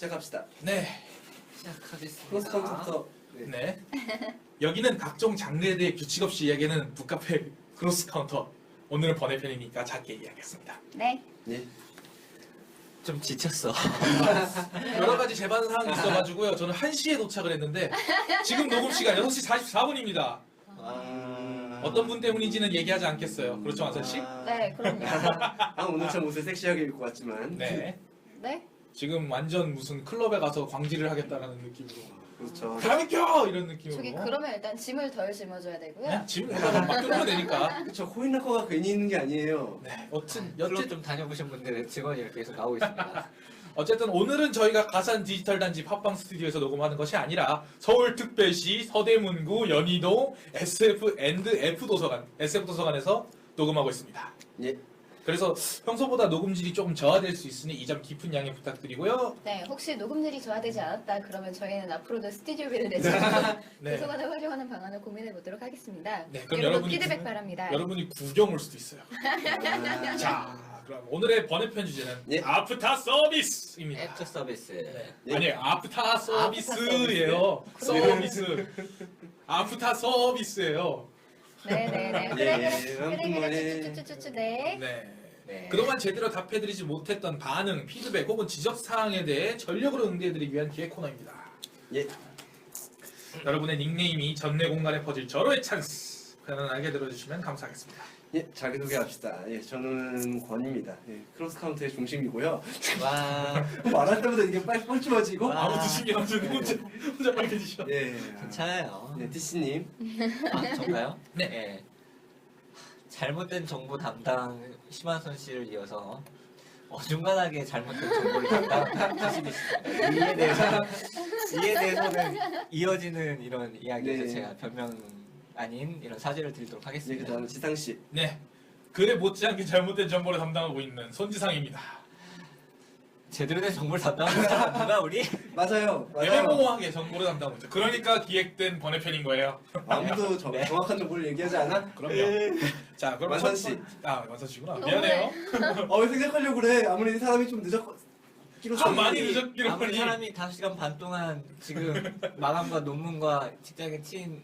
시작합시다. 네. 시작하겠습니다. 크로스 카운터. 네. 여기는 각종 장르에 대해 규칙 없이 이야기하는 북카페 크로스 카운터. 오늘은 번외편이니까 작게 이야기하겠습니다. 네. 예. 좀 지쳤어. 여러 가지 재반 사항이 있어가지고요. 저는 1시에 도착을 했는데 지금 녹음 시간 6시 44분입니다. 어떤 분 때문인지는 얘기하지 않겠어요. 그렇죠, 완선 씨? 네, 그럼요. 오늘 참 옷을 섹시하게 입고 왔지만. 네. 네? 지금 완전 무슨 클럽에 가서 광질을 하겠다라는 느낌으로. 그렇죠. 다 비켜! 이런 느낌으로. 저기 그러면 일단 짐을 덜 짊어줘야 되고요. 네? 지금 막 뚫으면 되니까. 그쵸. 코인락커가 괜히 있는 게 아니에요. 네. 여튼 클럽 좀 다녀보신 분들의 직원이 이렇게 계속 나오고 있습니다. 어쨌든 오늘은 저희가 가산 디지털 단지 팟빵 스튜디오에서 녹음하는 것이 아니라 서울특별시 서대문구 연희동 SF 도서관, SF 도서관에서 녹음하고 있습니다. 예. 그래서 평소보다 녹음질이 조금 저하될 수 있으니 이 점 깊은 양해 부탁드리고요. 네, 혹시 녹음들이 저하되지 않았다 그러면 저희는 앞으로도 스튜디오비를 내서 네. 도서관을 활용하는 방안을 고민해 보도록 하겠습니다. 네, 그럼 여러분 여러분이 피드백 구- 바랍니다. 여러분이 구경 올 수도 있어요. 자, 그럼 오늘의 번외편 주제는 예. 아프타 서비스입니다. 애프터 서비스. 네. 예. 아니 아프타 서비스예요. 서비스. 아프타 서비스예요. 네네네. 그래 예, 그래. 아무튼 뭐, 예. 쭈쭈쭈쭈쭈 네. 네. 네. 그동안 제대로 답해드리지 못했던 반응, 피드백 혹은 지적사항에 대해 전력으로 응대해드리기 위한 기획 코너입니다. 예. 여러분의 닉네임이 전내 공간에 퍼질 절호의 찬스. 편안하게 들어주시면 감사하겠습니다. 예. 자기소개합시다. 예. 저는 권입니다. 예. 크로스 카운터의 중심이고요. 와, 말할 때마다 이게 빨리 뻘쭘해지고. 와. 아무 드시긴 없는데 혼자 빨개지셔. 예. 괜찮아요. 네, TC님. 아, 정가요? 네. 예. 잘못된 정보 담당 심한선 씨를 이어서 어중간하게 잘못된 정보를 담당하시고 있습니다. 이에 대해서는 이어지는 이런 이야기에서 네. 제가 변명 아닌 이런 사죄를 드리도록 예. 하겠습니다. 그다음 지상씨. 네. 그에 못지않게 잘못된 정보를 담당하고 있는 손지상입니다. 제대로 된 정보를 담당하는 사람 누가 우리? 맞아요. 맞아요. 애매모호하게 정보를 담당하고 있죠. 그러니까 기획된 번외편인 거예요. 아무도 네. 정확한 정보를 얘기하지 않아? 그럼요. 자, 그럼 완선 씨. 완선 씨구나. 너무해. 미안해요. 왜 생각하려고 그래? 아무리 사람이 좀 늦었기로 좀 많이 늦었기로 아무리 하니. 사람이 5시간 반 동안 지금 마감과 논문과 직장에 치인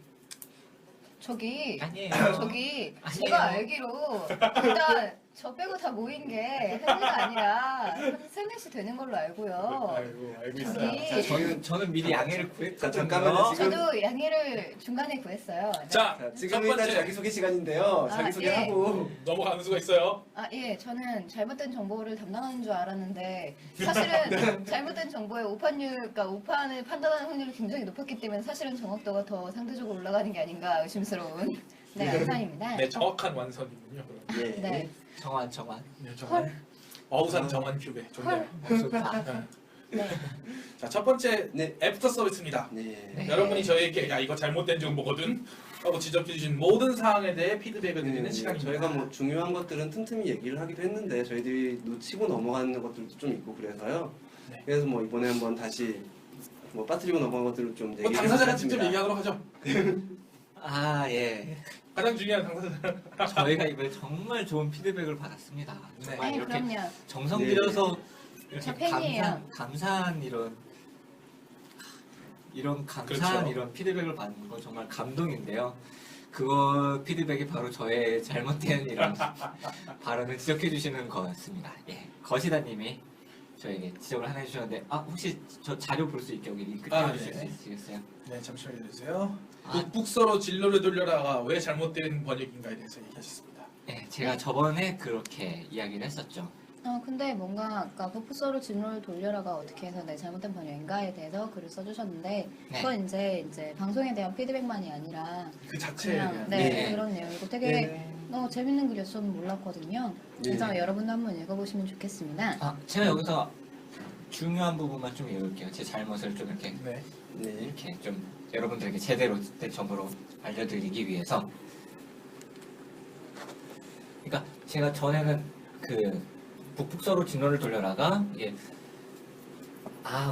저기 아니에요. 저기 아니에요. 제가 알기로 일단 저 빼고 다 모인 게 현지가 아니라 한 3-4시 되는 걸로 알고요. 아이고, 알고 저기- 있어요. 저는 미리 양해를 구했거든요. 잠깐만요, 지금. 저도 양해를 중간에 구했어요. 자, 자, 첫 지금 일단 번째 자기소개 시간인데요. 아, 자기소개하고. 넘어가는 수가 있어요. 아, 예, 저는 잘못된 정보를 담당하는 줄 알았는데 사실은 잘못된 정보의 오판율, 그러니까 오판을 판단하는 확률이 굉장히 높았기 때문에 사실은 정확도가 더 상대적으로 올라가는 게 아닌가 의심스러운 네, 안산입니다. 네, 정확한 완선이군요. 그럼. 예. 네. 정환. 네, 정말. 어우산 정한 큐베. 좋네요. 좋다. 네. 네. 자, 첫 번째 네. 애프터 서비스입니다. 네. 네. 여러분이 저에게 야 이거 잘못된 정보거든 하고 지적해주신 모든 사항에 대해 피드백을 드리는 시간입니다. 저희가 뭐 중요한 것들은 틈틈이 얘기를 하기도 했는데 저희들이 놓치고 넘어가는 것들도 좀 있고 그래서요. 네. 그래서 뭐 이번에 한번 다시 뭐 빠뜨리고 넘어간 것들을 좀 뭐 얘기를 당사자가 직접 해봤습니다. 얘기하도록 하죠. 아, 예. 가장 중요한 당사자. 저희가 이번에 정말 좋은 피드백을 받았습니다. 정말 네, 이렇게 그럼요. 정성 네. 들여서 저 이렇게 팬이에요. 감사한 이런 감사한 그렇죠. 이런 피드백을 받는 건 정말 감동인데요. 그거 피드백이 바로 저의 잘못된 이런 발언을 지적해 주시는 거였습니다. 예, 거시다님이 저에게 지적을 하나 해주셨는데, 아 혹시 저 자료 볼 수 있게 여기 링크 아, 띄워주실 네. 수 있으시겠어요? 네, 잠시만요 기다려주세요. 아. 북북서로 진로를 돌려라가 왜 잘못된 번역인가에 대해서 얘기하셨습니다. 네, 제가 저번에 그렇게 이야기를 했었죠. 근데 뭔가 아까 버프서로 진로를 돌려라가 어떻게 해서 내 잘못된 번역인가에 대해서 글을 써주셨는데 네. 그건 이제 방송에 대한 피드백만이 아니라 그 자체에 그냥 대한. 네, 네. 그런 내용이고 되게 네. 재밌는 글이었어서 몰랐거든요. 그래서 여러분도 한번 읽어보시면 좋겠습니다. 아, 제가 여기서 중요한 부분만 좀 읽을게요. 제 잘못을 좀 이렇게 네. 네. 이렇게 좀 여러분들에게 제대로 된 정보로 알려드리기 위해서. 그러니까 제가 전에는 그 북북서로 진로를 돌려라가 이게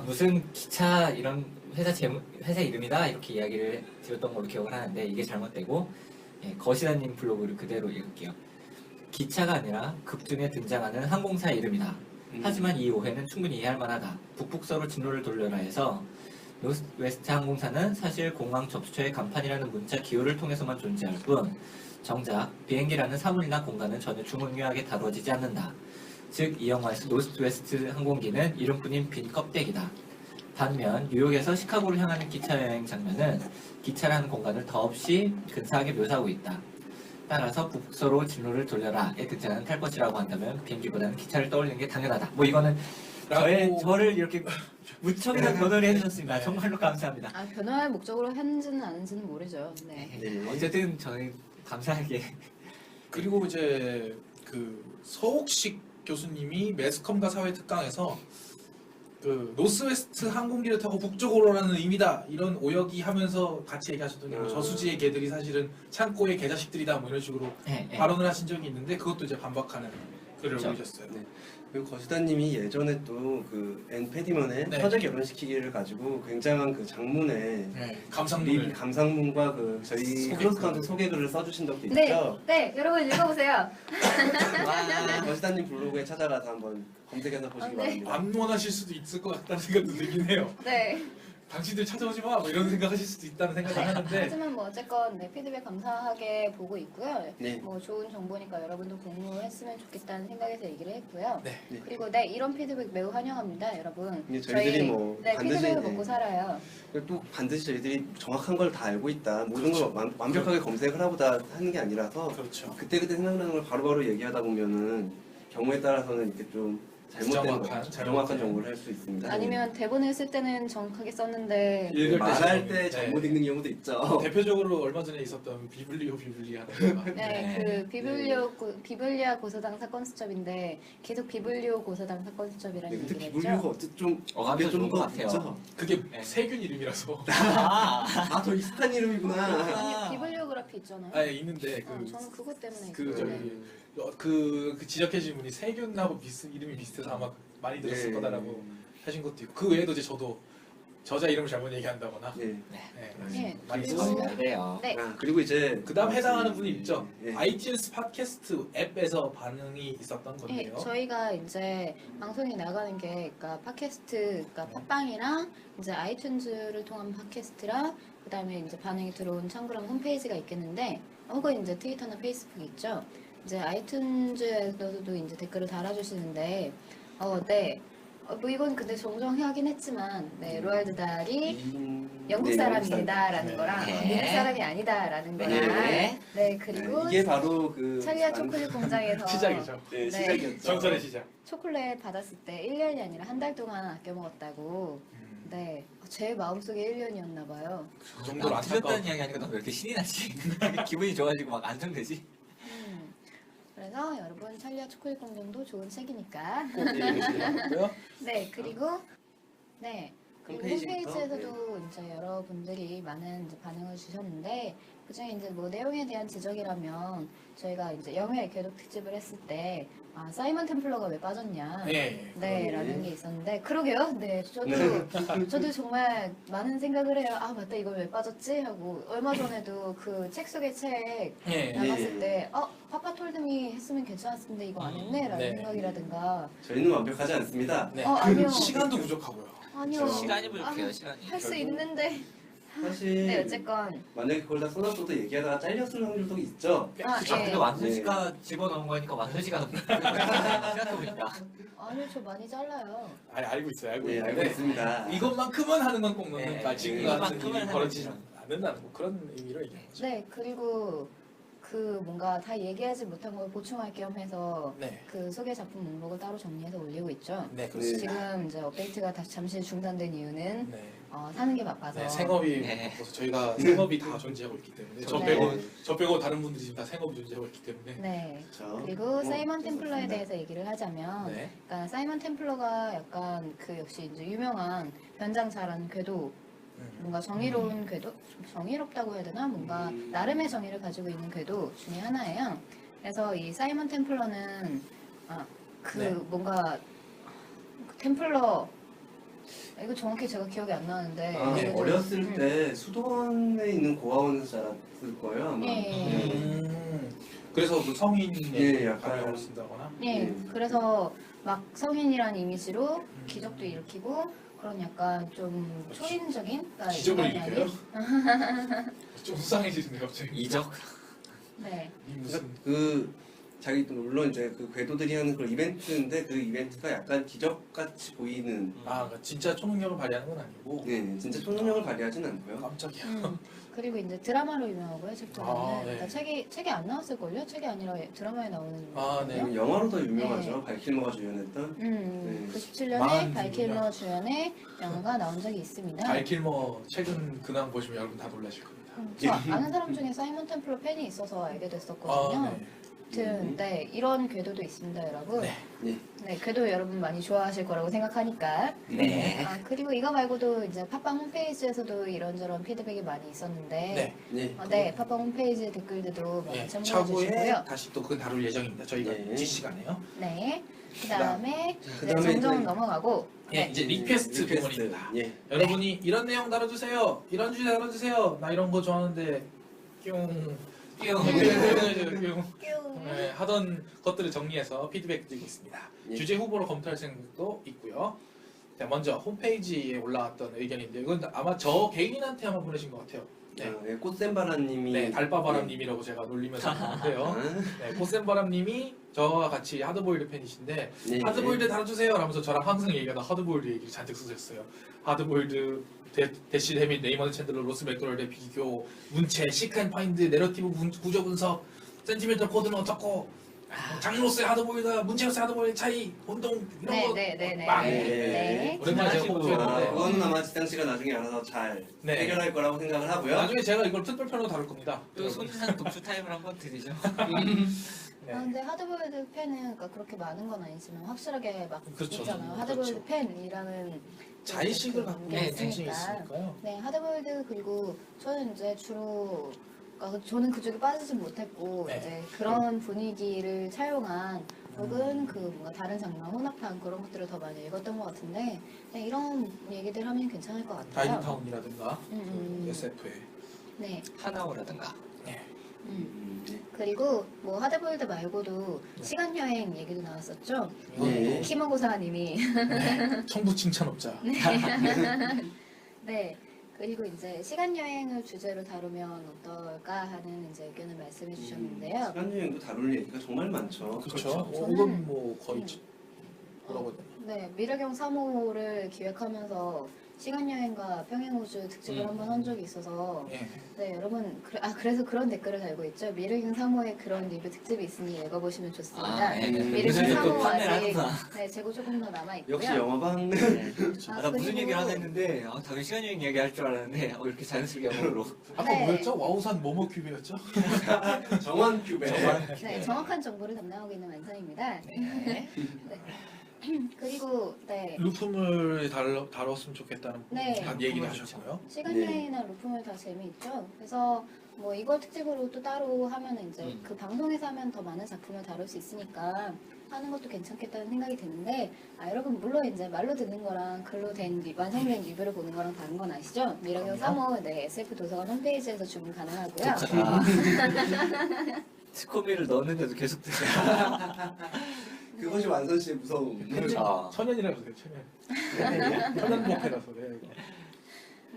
무슨 기차 이런 회사 이름이다 이렇게 이야기를 드렸던 걸로 기억을 하는데 이게 잘못되고, 예, 거시다님 블로그를 그대로 읽을게요. 기차가 아니라 극 중에 등장하는 항공사 이름이다. 하지만 이 오해는 충분히 이해할 만하다. 북북서로 진로를 돌려라 해서 노스웨스트 항공사는 사실 공항 접수처의 간판이라는 문자 기호를 통해서만 존재할 뿐 정작 비행기라는 사물이나 공간은 전혀 중요하게 다루어지지 않는다. 즉 이 영화에서 노스웨스트 항공기는 이름뿐인 빈 껍데기다. 반면 뉴욕에서 시카고를 향하는 기차 여행 장면은 기차라는 공간을 더없이 근사하게 묘사하고 있다. 따라서 북서로 진로를 돌려라에 등장하는 탈 것이라고 한다면 비행기보다는 기차를 떠올리는 게 당연하다. 뭐 이거는 저를 이렇게 무척이나 변호를 해주셨습니다. 네. 정말로 감사합니다. 아, 변화할 목적으로 하는지는 아닌지는 모르죠. 네. 네. 어쨌든 저는 감사하게 그리고 이제 그 서옥식 교수님이 매스컴과 사회 특강에서 그 노스웨스트 항공기를 타고 북쪽으로라는 의미다 이런 오역이 하면서 같이 얘기하셨더니 뭐 저수지의 개들이 사실은 창고의 개자식들이다 뭐 이런 식으로 발언을 하신 적이 있는데 그것도 이제 반박하는 글을 그렇죠. 올리셨어요. 네. 그리고 거시다님이 예전에 또 그 앤페디먼의 네. 서재 결혼시키기를 가지고 굉장한 그 장문에 네, 감상문을 감상문과 그 저희 소개글. 크로스카운트 소개글을 써주신 적도 네, 있죠. 네, 여러분 읽어보세요. 거시다님 블로그에 찾아가서 한번 검색해서 보시기 네. 바랍니다. 안원하실 수도 있을 것 같다는 생각도 들긴 해요. 네. 당신들 찾아오지 마! 뭐 이런 생각하실 수도 있다는 생각을 하는데 하지만 뭐 어쨌건 네, 피드백 감사하게 보고 있고요. 네. 뭐 좋은 정보니까 여러분도 공유했으면 좋겠다는 생각에서 얘기를 했고요. 네. 네. 그리고 네, 이런 피드백 매우 환영합니다, 여러분. 네, 저희들이 뭐 네, 반드시, 피드백을 네. 먹고 살아요. 그리고 또 반드시 저희들이 정확한 걸 다 알고 있다. 모든 걸 완벽하게 검색을 하고다 하는 게 아니라서 그렇죠. 그때그때 생각나는 걸 바로바로 얘기하다 보면은 경우에 따라서는 이렇게 좀 잘못된 정확한 정보를 할 수 있습니다. 아니면 대본을 쓸 때는 정확하게 썼는데 읽을 때 말할 잘못- 때 잘못 네. 읽는 경우도 있죠. 대표적으로 얼마 전에 있었던 비블리오 하는 거. 네, 그 비블리아 고소당 사건 수첩인데 계속 비블리오 고소당 사건 네, 수첩이라는 근데 얘기를 비블리오가 했죠. 어쨌든 좀 어감이 좋은 것 같아요. 있죠? 그게 네. 세균 이름이라서. 저 이스탄 이름이구나. 아니, 비블리오그래피 있잖아요. 아 있는데 저는 그것 때문에 그 있었는데. 저기 그 지적해주신 분이 세균하고 이름이 비슷해서 아마 많이 들었을 네. 거다라고 하신 것도 있고 그 외에도 이제 저도 저자 이름을 잘못 얘기한다거나 네. 네, 많이 그리고- 있었습니다. 이래요. 네. 그리고 이제 그다음 해당하는 분이 있죠. 네. iTunes 팟캐스트 앱에서 반응이 있었던 네, 건데요. 저희가 이제 방송이 나가는 게 그러니까 팟캐스트, 그러니까 팟빵이랑 이제 아이튠즈를 통한 팟캐스트랑 그다음에 이제 반응이 들어온 참그람 홈페이지가 있겠는데 혹은 이제 트위터나 페이스북이 있죠. 이제 아이튠즈에서도 이제 댓글을 달아주시는데 네. 뭐 이건 근데 정정하긴 했지만 네, 로알드 달이 영국 네, 사람이다라는 네. 거랑 네. 미국 사람이 아니다라는 거랑 네. 네, 그리고 이게 바로 그 찰리아 초콜릿 공장에서 시작이죠. 네, 네. 시작이었죠. 전설의 시작. 초콜릿 받았을 때 1년이 아니라 한 달 동안 아껴 먹었다고. 네, 제 마음속에 1년이었나 봐요. 그 정도로 안타까워. 틀렸다는 이야기 하니까 너 왜 이렇게 신이 나지? 기분이 좋아지고 막 안정되지? 그래서 여러분 찰리아 초콜릿 공장도 좋은 책이니까. 꼭 읽으시고요. 네, 그리고 네. 그리고 홈페이지부터? 홈페이지에서도 이제 여러분들이 많은 이제 반응을 주셨는데 그중에 이제 뭐 내용에 대한 지적이라면 저희가 이제 영예 궤도 특집을 했을 때 사이먼 템플러가 왜 빠졌냐 네. 네 라는 게 있었는데 그러게요. 네 저도 정말 많은 생각을 해요. 아 맞다 이걸 왜 빠졌지 하고 얼마 전에도 그 책 속의 책 네. 나갔을 때 파파 톨드미 했으면 괜찮았을 텐데 이거 안 했네 라는 네. 생각이라든가 저희는 완벽하지 않습니다. 네. 아니요. 시간도 부족하고요. 아니요 시간이 부족해요, 시간이. 할 수 있는데 사실 네 어쨌건 만약에 그걸 다 쏟아줘도 얘기하다가 잘렸을 확률도 있죠. 그쵸. 예. 근데 완순 씨가 집어넣은 거니까 완순 씨가 생각해보니까. 아니요 저 많이 잘라요. 아니 알고 있어요. 알고 네, 있는데 알고 있습니다. 이것만큼은 하는 건 꼭 네, 넣는다. 지금 네, 같은 이것만큼은 일이 하는 벌어지지 거죠. 않는다는 뭐 그런 의미로 얘기한 거죠. 네 그리고 그 뭔가 다 얘기하지 못한 걸 보충할 겸 해서 네. 그 소개 작품 목록을 따로 정리해서 올리고 있죠. 네, 그렇습니다. 지금 이제 업데이트가 다시 잠시 중단된 이유는 네. 사는 게 바빠서. 네, 생업이 네. 바빠서 저희가 생업이 다 존재하고 있기 때문에 네. 저 빼고 다른 분들이 지금 다 생업이 존재하고 있기 때문에 네. 그렇죠. 그리고 뭐, 사이먼 템플러에 그렇습니다. 대해서 얘기를 하자면, 네. 그러니까 사이먼 템플러가 약간 그 역시 이제 유명한 변장사라는 궤도, 뭔가 정의로운 궤도, 좀 정의롭다고 해야 되나, 뭔가 나름의 정의를 가지고 있는 궤도 중에 하나예요. 그래서 이 사이먼 템플러는 네. 뭔가 템플러 이거 정확히 제가 기억이 안 나는데 네. 이거 좀- 어렸을 때 수도원에 있는 고아원에서 자랐을 거예요 아마. 예. 그래서 그 성인의 예, 약간. 가명을 쓴다거나. 예, 그래서 막 성인이란 이미지로 기적도 일으키고 그런 약간 좀 초인적인 그러니까 기적을 인간이 일으켜요? 아닌- 좀 수상해지시네 갑자기. 이적? 네. 이 무슨 그 자기 물론 이제 그 궤도들이 하는 그런 이벤트인데 그 이벤트가 약간 기적같이 보이는 아 그러니까 진짜 초능력을 발휘하는 건 아니고 네 진짜 초능력을 발휘하진 않고요. 깜짝이야. 그리고 이제 드라마로 유명하고요. 책 중에는 아, 네. 그러니까 책이 안 나왔을걸요? 책이 아니라 드라마에 나오는 아, 네. 거거든요. 영화로 더 유명하죠. 발킬머가 주연했던. 네. 97년에 망한 발킬머 주연의 영화가 나온 적이 있습니다. 발킬머 최근 근황 보시면 여러분 다 놀라실 겁니다. 저 아는 사람 중에 사이먼 템플러 팬이 있어서 알게 됐었거든요. 아, 네. 아무튼 네, 이런 궤도도 있습니다, 여러분. 네. 네. 네, 궤도 여러분 많이 좋아하실 거라고 생각하니까. 네. 아, 그리고 이거 말고도 이제 팟빵 홈페이지에서도 이런저런 피드백이 많이 있었는데 네. 네. 네, 팟빵 홈페이지 댓글들도 많이 네. 참고해 차후에 주시고요. 다시 또 그건 다룰 예정입니다. 저희가 네. 뒷시간에요. 네. 그다음에 그다음에 정정 또- 넘어가고 네, 이제 리퀘스트 부분입니다. 예. 여러분이 이런 내용 다뤄주세요. 이런 주제 다뤄주세요. 나 이런 거 좋아하는데 뿅 뿅. 뿅 뀨. 네, 하던 것들을 정리해서 피드백 드리고 있습니다. 예. 주제 후보로 검토할 생각도 있고요. 자, 먼저 홈페이지에 올라왔던 의견인데 이건 아마 저 개인한테 아마 보내신 것 같아요. 네, 아, 네. 꽃샘바람님이 네 달바바람님이라고 제가 놀리면서 부르는데요. 아, 네, 꽃샘바람님이 저와 같이 하드보일드 팬이신데 네. 하드보일드 다뤄주세요 라면서 저랑 항상 얘기하다 하드보일드 얘기를 잔뜩 쓰셨어요. 하드보일드, 대시 데밋, 네이먼 챈들러, 로스 맥도널드의 비교, 문체, 시크앤파인드, 내러티브 구조 분석, 센티멘털 코드는 어떻고, 장로스의 하드보일드, 문체로스의 하드보일드 차이, 운동 이런 네, 거 네, 네, 네. 막 네. 오랜만에 제가 하시고. 아, 공부했는데 그거는 아마 지당 씨가 나중에 알아서 잘 네. 해결할 거라고 생각을 하고요. 나중에 제가 이걸 특별편으로 다룰 겁니다. 또 손이상 독주 타임을 한번 드리죠. 네. 아, 근데 하드보일드 팬은 그러니까 그렇게 많은 건 아니지만 확실하게 막 그렇죠. 있잖아요. 그렇죠. 하드보일드 팬이라는 자의식을 갖고 게 관심이 있으니까. 있으니까요. 네, 하드보일드 그리고 저는 이제 주로 그러니까 저는 그쪽에 빠지진 못했고 네. 이제 그런 분위기를 차용한 혹은 그 뭔가 다른 장르 혼합한 그런 것들을 더 많이 읽었던 것 같은데 네, 이런 얘기들 하면 괜찮을 것 같아요. 다이브타운이라든가 그 SF에 네. 하나오라든가. 네. 네. 그리고 뭐 하드보일드 말고도 시간 여행 얘기도 나왔었죠. 네. 키모고사님이 네. 청부 칭찬업자. 네. 그리고 이제 시간 여행을 주제로 다루면 어떨까 하는 이제 의견을 말씀해 주셨는데요. 시간 여행도 다룰 얘기가 정말 많죠. 그렇죠. 저는- 이건 뭐 거의 음. 뭐라고 해야 되나? 네, 미래경 3호를 기획하면서 시간 여행과 평행 우주 특집을 한번 한 적이 있어서 예. 네, 여러분 그래서 그런 댓글을 달고 있죠. 미래경 3호에 그런 리뷰 특집이 있으니 읽어보시면 좋습니다. 아, 예. 미래경 요즘에 또 3호 판매를 아직 하는구나. 네, 재고 조금 더 남아 있고요. 역시 영화방. 네. 아, 아, 나 무슨 그리고- 얘기를 하나 했는데 당연히 시간여행 얘기할 줄 알았는데 이렇게 자연스럽게 영어로. 아까 네. 뭐였죠? 와우산 모모 큐브였죠? 정원 큐베. 네, 정확한 정보를 담당하고 있는 완성입니다. 네. 그리고 네, 루품을 다뤘으면 좋겠다는 네. 한 얘기를 하셨고요. 시간 네. 여행이나 루품을 다 재미있죠. 그래서 뭐 이걸 특집으로 또 따로 하면 이제 그 방송에서 하면 더 많은 작품을 다룰 수 있으니까 하는 것도 괜찮겠다는 생각이 드는데 여러분 물론 이제 말로 듣는 거랑 글로 된 완성된 리뷰를 보는 거랑 다른 건 아시죠? 미래경 3호 네, SF 도서관 홈페이지에서 주문 가능하고요. 독하다. 스코미를 넣었는데도 계속 드셔. 그것이 완선 씨의 무서움. 아. 천연이라서 그래, 천연. 천연목회라서 그래. 이거.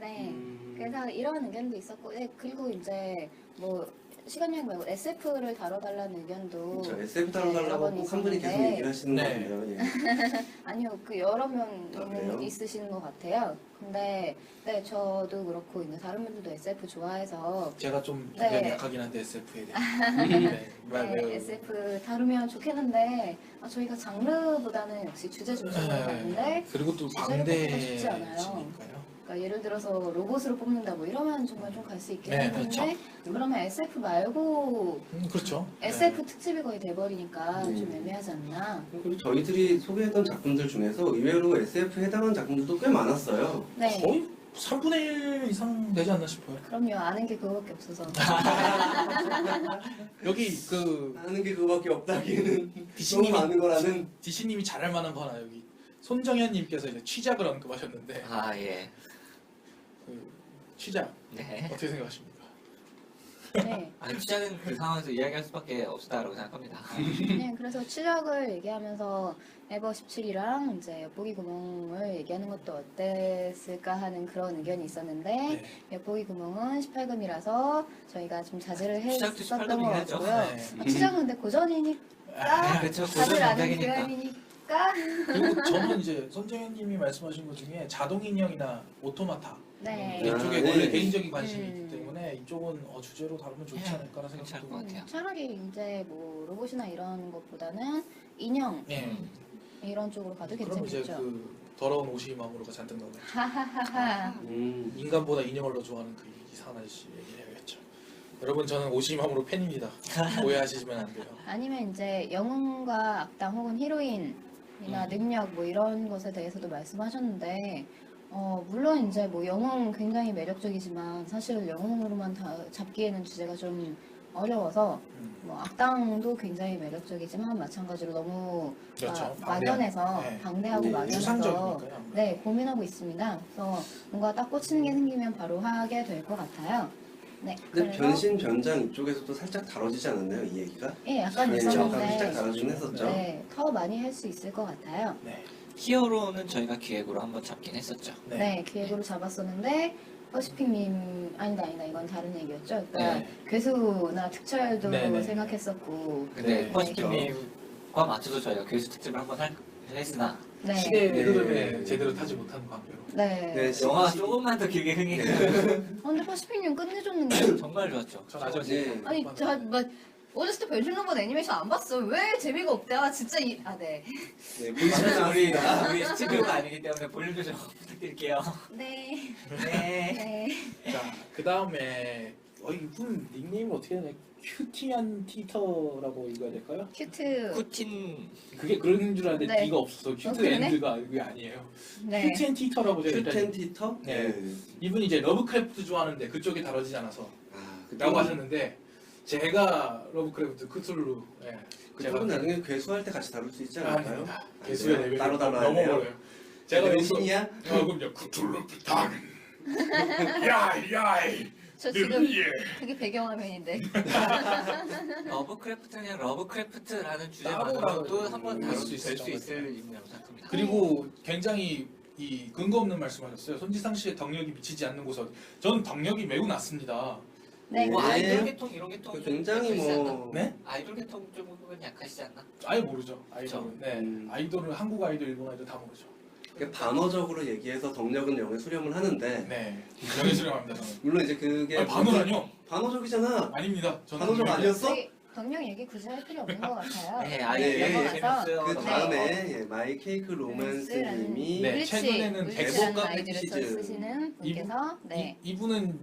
네. 그래서 이런 의견도 있었고, 네, 그리고 이제 뭐 시간 여행 말고 SF를 다뤄달라는 의견도 저 SF 네, 다뤄달라고 여러 번 꼭 한 분이 계속 있었는데 얘기를 하시는 것 네. 같네요. 예. 아니요, 그 여러 아, 그래요? 명 있으시는 것 같아요. 근데 네, 저도 그렇고 이제 다른 분들도 SF 좋아해서 제가 좀 네. 의견이 약하긴 한데 SF에 대해. 네. 네, SF 다루면 좋겠는데 저희가 장르보다는 역시 주제 중심으로 갔는데 그리고 또 주제를 뽑기가 쉽지 않아요. 방대지니까요. 그러니까 예를 들어서 로봇으로 뽑는다 뭐 이러면 정말 좀 갈 수 있긴 네, 한데 그렇죠. 그러면 SF 말고 그렇죠. SF 특집이 거의 돼버리니까 네. 좀 애매하지 않나. 그리고 저희들이 소개했던 작품들 중에서 의외로 SF에 해당하는 작품들도 꽤 많았어요. 네. 거의 3분의 1 이상 되지 않나 싶어요. 그럼요. 아는 게 그거밖에 없어서. 여기 그 아는 게 그거밖에 없다기에는 너무 디시님이 많은 거라는. 디시님이 잘할 만한 거 하나 여기 손정현님께서 이제 취작을 언급하셨는데 아 예. 그 취작 네. 어떻게 생각하십니까? 네. 아니 취재는 그 상황에서 이야기할 수밖에 없었다라고 생각합니다. 네, 그래서 치력을 얘기하면서 에버 17이랑 이제 엿보기 구멍을 얘기하는 것도 어땠을까 하는 그런 의견이 있었는데 네. 엿보기 구멍은 18금이라서 저희가 좀 자제를 시작도 했었던 18금 것 이긴 했죠. 같고요. 네. 치장은 근데 고전이니까 그렇죠. 다들 아는 고전이니까. 교양이니까 그리고 저는 이제 손정현님이 말씀하신 것 중에 자동 인형이나 오토마타 네. 이쪽에 네. 원래 개인적인 관심이 음. 있기 때문에 이쪽은 주제로 다루면 좋지 않을까라는 괜찮을 생각도 것 같아요. 차라리 이제 뭐 로봇이나 이런 것보다는 인형 예. 이런 쪽으로 가도 그럼 이제 괜찮겠죠. 그 더러운 오시 마음으로가 잔뜩 나오네. 하하하하. 인간보다 인형을 더 좋아하는 그 이상한 아저씨 얘기를 해야겠죠. 여러분 저는 오시 마음으로 팬입니다. 오해하시면 안 돼요. 아니면 이제 영웅과 악당 혹은 히로인이나 능력 뭐 이런 것에 대해서도 말씀하셨는데 물론 이제 뭐 영웅 굉장히 매력적이지만 사실 영웅으로만 다 잡기에는 주제가 좀 어려워서 뭐 악당도 굉장히 매력적이지만 마찬가지로 너무 그렇죠. 막연해서 네. 방대하고 네, 막연해서 추상적이니까요. 네 고민하고 있습니다. 그래서 뭔가 딱 꽂히는 게 생기면 바로 하게 될 것 같아요. 네. 근데 그래서 변신 변장 이쪽에서도 살짝 다뤄지지 않았나요 이 얘기가? 예 약간 네, 살짝 있었는데 다뤄지긴 했었죠. 네, 더 많이 할 수 있을 것 같아요. 네. 히어로는 저희가 기획으로 한번 잡긴 했었죠. 네. 네, 기획으로 잡았었는데 퍼시픽님 아니다 이건 다른 얘기였죠. 그러니까 네. 괴수나 특촬도 네, 네. 생각했었고 근데 네. 퍼시픽님과 맞춰서 저희가 괴수 특집을 한번 했으나 네, 시대의 네. 흐름에 제대로 타지 못한 관계로. 네. 네, 영화 시- 조금만 더 길게 흥행했으면 근데 퍼시픽님 끝내줬는데 정말 좋았죠. 전 아직 네. 아니 저뭐 어렸을 때 변신 로봇 애니메이션 안 봤어. 왜 재미가 없대? 아 진짜 네. 네, 보이시면 우리 나왔습니다. 우리 스튜디오가 아니기 때문에 볼륨 조절 부탁드릴게요. 네. 네. 네. 자, 그 다음에 이분 닉네임 어떻게 해야 되나? 큐티안 티터라고 읽어야 될까요? 큐트. 쿠틴 그게 그런 줄 알았는데 네. D가 없어서 큐트 그러네? 엔드가 그게 아니에요. 네. 큐티안 티터라고 제가 일단 큐텐티터? 네. 이분이 이제 러브크래프트 좋아하는데 그쪽에 다뤄지지 않아서 아, 라고 하셨는데 제가 러브크래프트 크툴루 그쪽은 나중에 괴수할 때 같이 다룰 수 있지 않을까요? 아닙니다. 개수의 레벨이 따로 다뤄야 돼요. 넘어버려요. 제가 여기서 신이야? 그럼요. 크툴루 비타민 야이 저 지금 예. 그게 배경화면인데. 러브크래프트는 그냥 러브크래프트라는 따로 주제만으로도 다룰 한번 수 다룰 수 있을 있을 수 있을 정도죠. 인물이라고 생각합니다. 그리고 굉장히 이 근거 없는 말씀하셨어요. 손지상 씨의 덕력이 미치지 않는 곳은 전 덕력이 매우 낮습니다. 네. 뭐 네. 아이돌 계통 이런 계통 그 굉장히 뭐 네? 아이돌 계통 쪽은 약하시지 않나? 아예 모르죠. 아이돌은. 네. 음. 아이돌은 한국 아이돌, 일본 아이돌 다 모르죠. 반어적으로 얘기해서 덕력은 영에 수렴을 하는데 네. 명예 수령합니다. 저는. 물론 이제 그게 아니, 반어라뇨? 반어적 아닙니다. 저는 반어적 아니었어? 저희 덕력 얘기 굳이 할 필요 없는 것 같아요. 네, 네. 아이돌 넘어가서 재밌어요. 그 넘어가서. 다음에 예, 마이 케이크 로맨스님이 네, 물리치, 최근에는 물리치라는 대본과 아이디를 패키지. 쓰시는 분께서 네. 이분은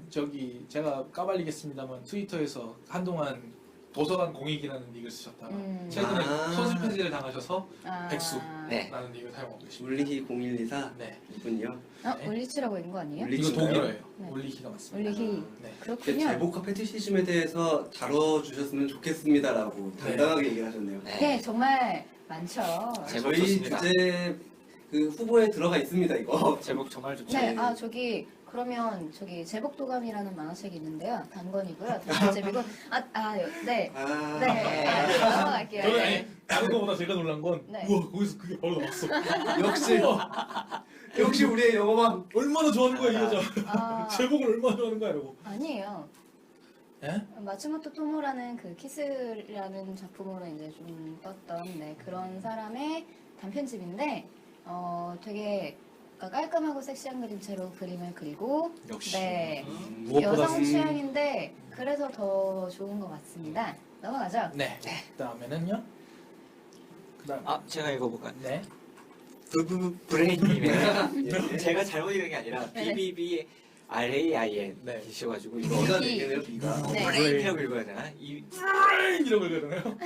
제가 까발리겠습니다만 트위터에서 한동안 도서관 공익이라는 닉을 쓰셨다가 최근에 아. 소수 폐지를 당하셔서 아, 백수. 네. 라는 닉을 사용하고 계십니다. 물리희 0124 네. 이분이요. 네. 물리치라고 있는 거 아니에요? 물리- 이거 물리치인가요? 독일어예요. 네. 올리히가 맞습니다. 물리히 네. 그렇군요. 제복과 패티시즘에 대해서 다뤄주셨으면 좋겠습니다라고 당당하게 얘기를 하셨네요. 네, 정말 많죠. 제복 저희 좋습니다. 주제 그 후보에 들어가 있습니다 이거. 제목 정말 좋죠. 네, 아 저기 그러면 저기 제복도감이라는 만화책이 있는데요. 단권이고요. 단권집이고 네. 아, 네. 넘어갈게요. 저는 네. 아니 다른 거보다 제가 놀란 건 네. 우와 거기서 그게 바로 나왔어. 역시 우와, 역시 우리의 영어만 얼마나 좋아하는 거야 이 여자. 아, 제목을 얼마나 좋아하는 거야 이러고. 아니에요. 예? 마츠모토 토모라는 그 키스라는 작품으로 이제 좀 떴던 그런 사람의 단편집인데 되게 그러니까 깔끔하고 섹시한 그림체로 그림을 그리고 역시. 네 무엇보다 여성 취향인데 그래서 더 좋은 것 같습니다. 넘어가죠. 네. 그다음에는요. 그다음 아 제가 읽어볼까요? 네. 부부 브레인님의 예. 제가 잘못 읽은 게 아니라 네. BBB RAIN 네. 이셔가지고 이거 비가 비. 되겠네요 비가. 네. 브레인이라고 읽어야 되나? 이 브레인 이라고 읽어요.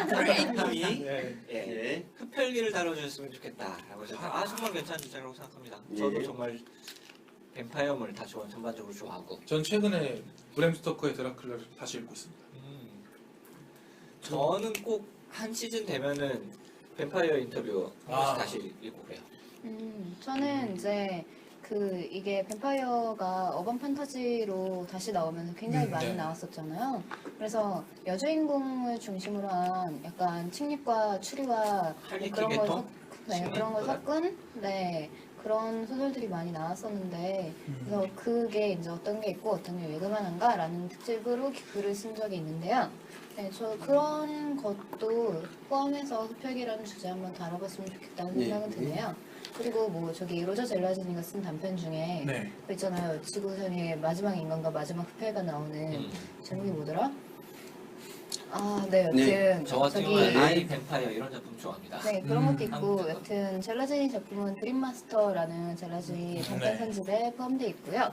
브레인님이 네. 예. 예. 흡혈귀를 다뤄주셨으면 좋겠다라고 해서 정말 괜찮은 주제라고 생각합니다. 저도 예. 정말 뱀파이어물 다 전반적으로 좋아하고 전 최근에 브램 스토커의 드라큘라를 다시 읽고 있습니다. 저는 꼭 한 시즌 되면은 뱀파이어 인터뷰 한 번씩 아. 다시 읽고 그래요. 저는 이제 이게 뱀파이어가 어반 판타지로 다시 나오면서 굉장히 많이 네. 나왔었잖아요. 그래서 여주인공을 중심으로 한 약간 칙립과 추리와 할리퀸 그런 걸 계통? 그런 걸 섞은 그런 소설들이 많이 나왔었는데 그래서 그게 이제 어떤 게 있고 어떤 게 왜 그만한가라는 특집으로 글을 쓴 적이 있는데요. 네, 저 그런 것도 포함해서 흡혈귀라는 주제 한번 다뤄봤으면 좋겠다는 예. 생각은 드네요. 그리고 뭐 저기 로저 젤라지니가 쓴 단편 중에 네. 그 있잖아요. 지구상의 마지막 인간과 마지막 흡혈가 나오는 제목이 뭐더라? 아, 네, 여튼 네, 저 같은 저기 경우는 아이 뱀파이어 이런 작품 좋아합니다. 네 그런 것도 있고 아무튼. 여튼 젤라지니 작품은 드림마스터라는 젤라지니 단편 편집에 포함되어 있고요.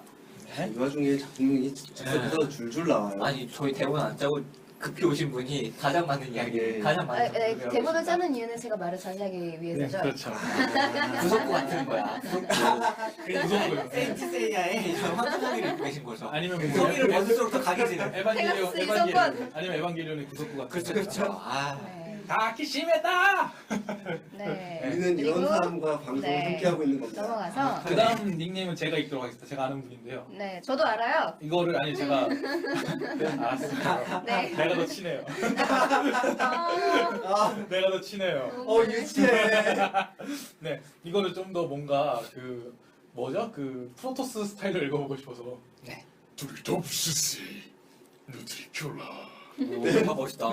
네. 이 와중에 작품이 즉석에서 줄줄 나와요. 아니 저희 대본 안 짜고 급히 오신 분이 가장 많은 이야기, 네. 가장 많은 작품을 대본을 하고 짜는 이유는 제가 말을 자세하게 위해서죠. 그렇죠. 있습니다. 구속구 같은 거야. 무섭고요. 세인트세이야의 이런 황금다리를 입고 계신 거죠. 아니면 뭐 소리를 먼저부터 강해지는. 에반게리온, 페가수스 에반게리온, 이성권. 아니면 에반게리온의 구속구 같은 그렇죠, 거. 그렇죠. 아, 네. 다키 심했다. 네. 우리는 이런 그리고 사람과 방송을 네. 함께하고 있는 겁니다. 넘어가서 그 다음 닉네임은 제가 읽도록 하겠습니다. 제가 아는 분인데요. 네 저도 알아요. 이거를 아니 제가 알았어요. 네. 내가 더 친해요. 내가 더 친해요. 유치해. 네, 이거를 좀 더 뭔가 그 뭐죠? 그 프로토스 스타일로 읽어보고 싶어서. 네. 두리톱시스 누트리큘라. 뭔가 멋있다.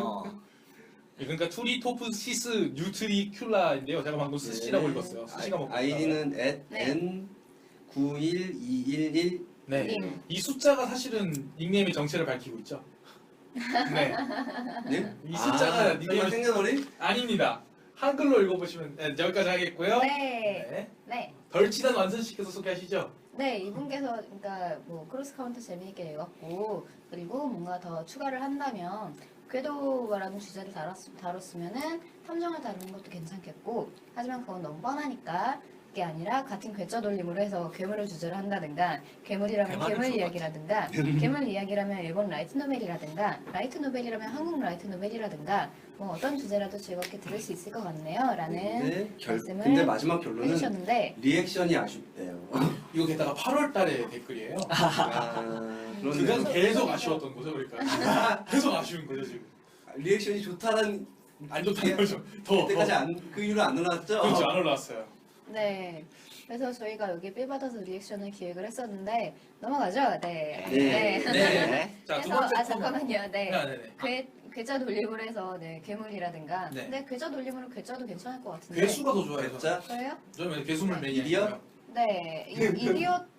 그러니까 투리토프시스 뉴트리큘라인데요. 제가 방금 스시라고 읽었어요. 스시가 먹고 아이디는 네. n91211. 네. 님. 이 숫자가 사실은 닉네임의 정체를 밝히고 있죠. 네. 네? 이 숫자가 닉네임의 생년월일? 아닙니다. 한글로 읽어보시면 네, 여기까지 하겠고요. 네. 네. 네. 덜 친한 완선씨께서 소개하시죠. 네, 이분께서 그러니까 뭐 크로스 카운트 재미있게 읽었고 그리고 뭔가 더 추가를 한다면 궤도라는 주제를 다뤘으면은 탐정을 다루는 것도 괜찮겠고 하지만 그건 너무 뻔하니까 그게 아니라 같은 궤자 돌림으로 해서 괴물을 주제로 한다든가 괴물이라면 괴물은 괴물 좋을 것 이야기라든가 괴물 이야기라면 일본 라이트 노벨이라든가 라이트 노벨이라면 한국 라이트 노벨이라든가 뭐 어떤 주제라도 즐겁게 들을 수 있을 것 같네요 라는 근데 말씀을 근데 마지막 결론은 해주셨는데 리액션이 아쉽대요. 이거 게다가 8월 달에 댓글이에요. 그건 그러네요. 계속 아쉬웠던 거죠, 그러니까. 계속 아쉬운 거죠, 지금. 리액션이 좋다는 안 좋다는 거죠. 더. 그때까지 그 이후로 안 올라왔죠? 그렇죠, 안 올라왔어요. 네. 그래서 저희가 여기 삘 받아서 리액션을 기획을 했었는데 넘어가죠. 네. 네. 네. 자, 두 그래서 번째 잠깐만요. 네. 네네네. 괴짜 돌림으로 해서 괴물이라든가. 네. 근데 괴짜 돌림으로 괴짜도 괜찮을 것 같은데. 괴수가 더 좋아요. 괴짜? 그래요? 저는 괴수물 매니아. 이디엇? 네. 이디엇?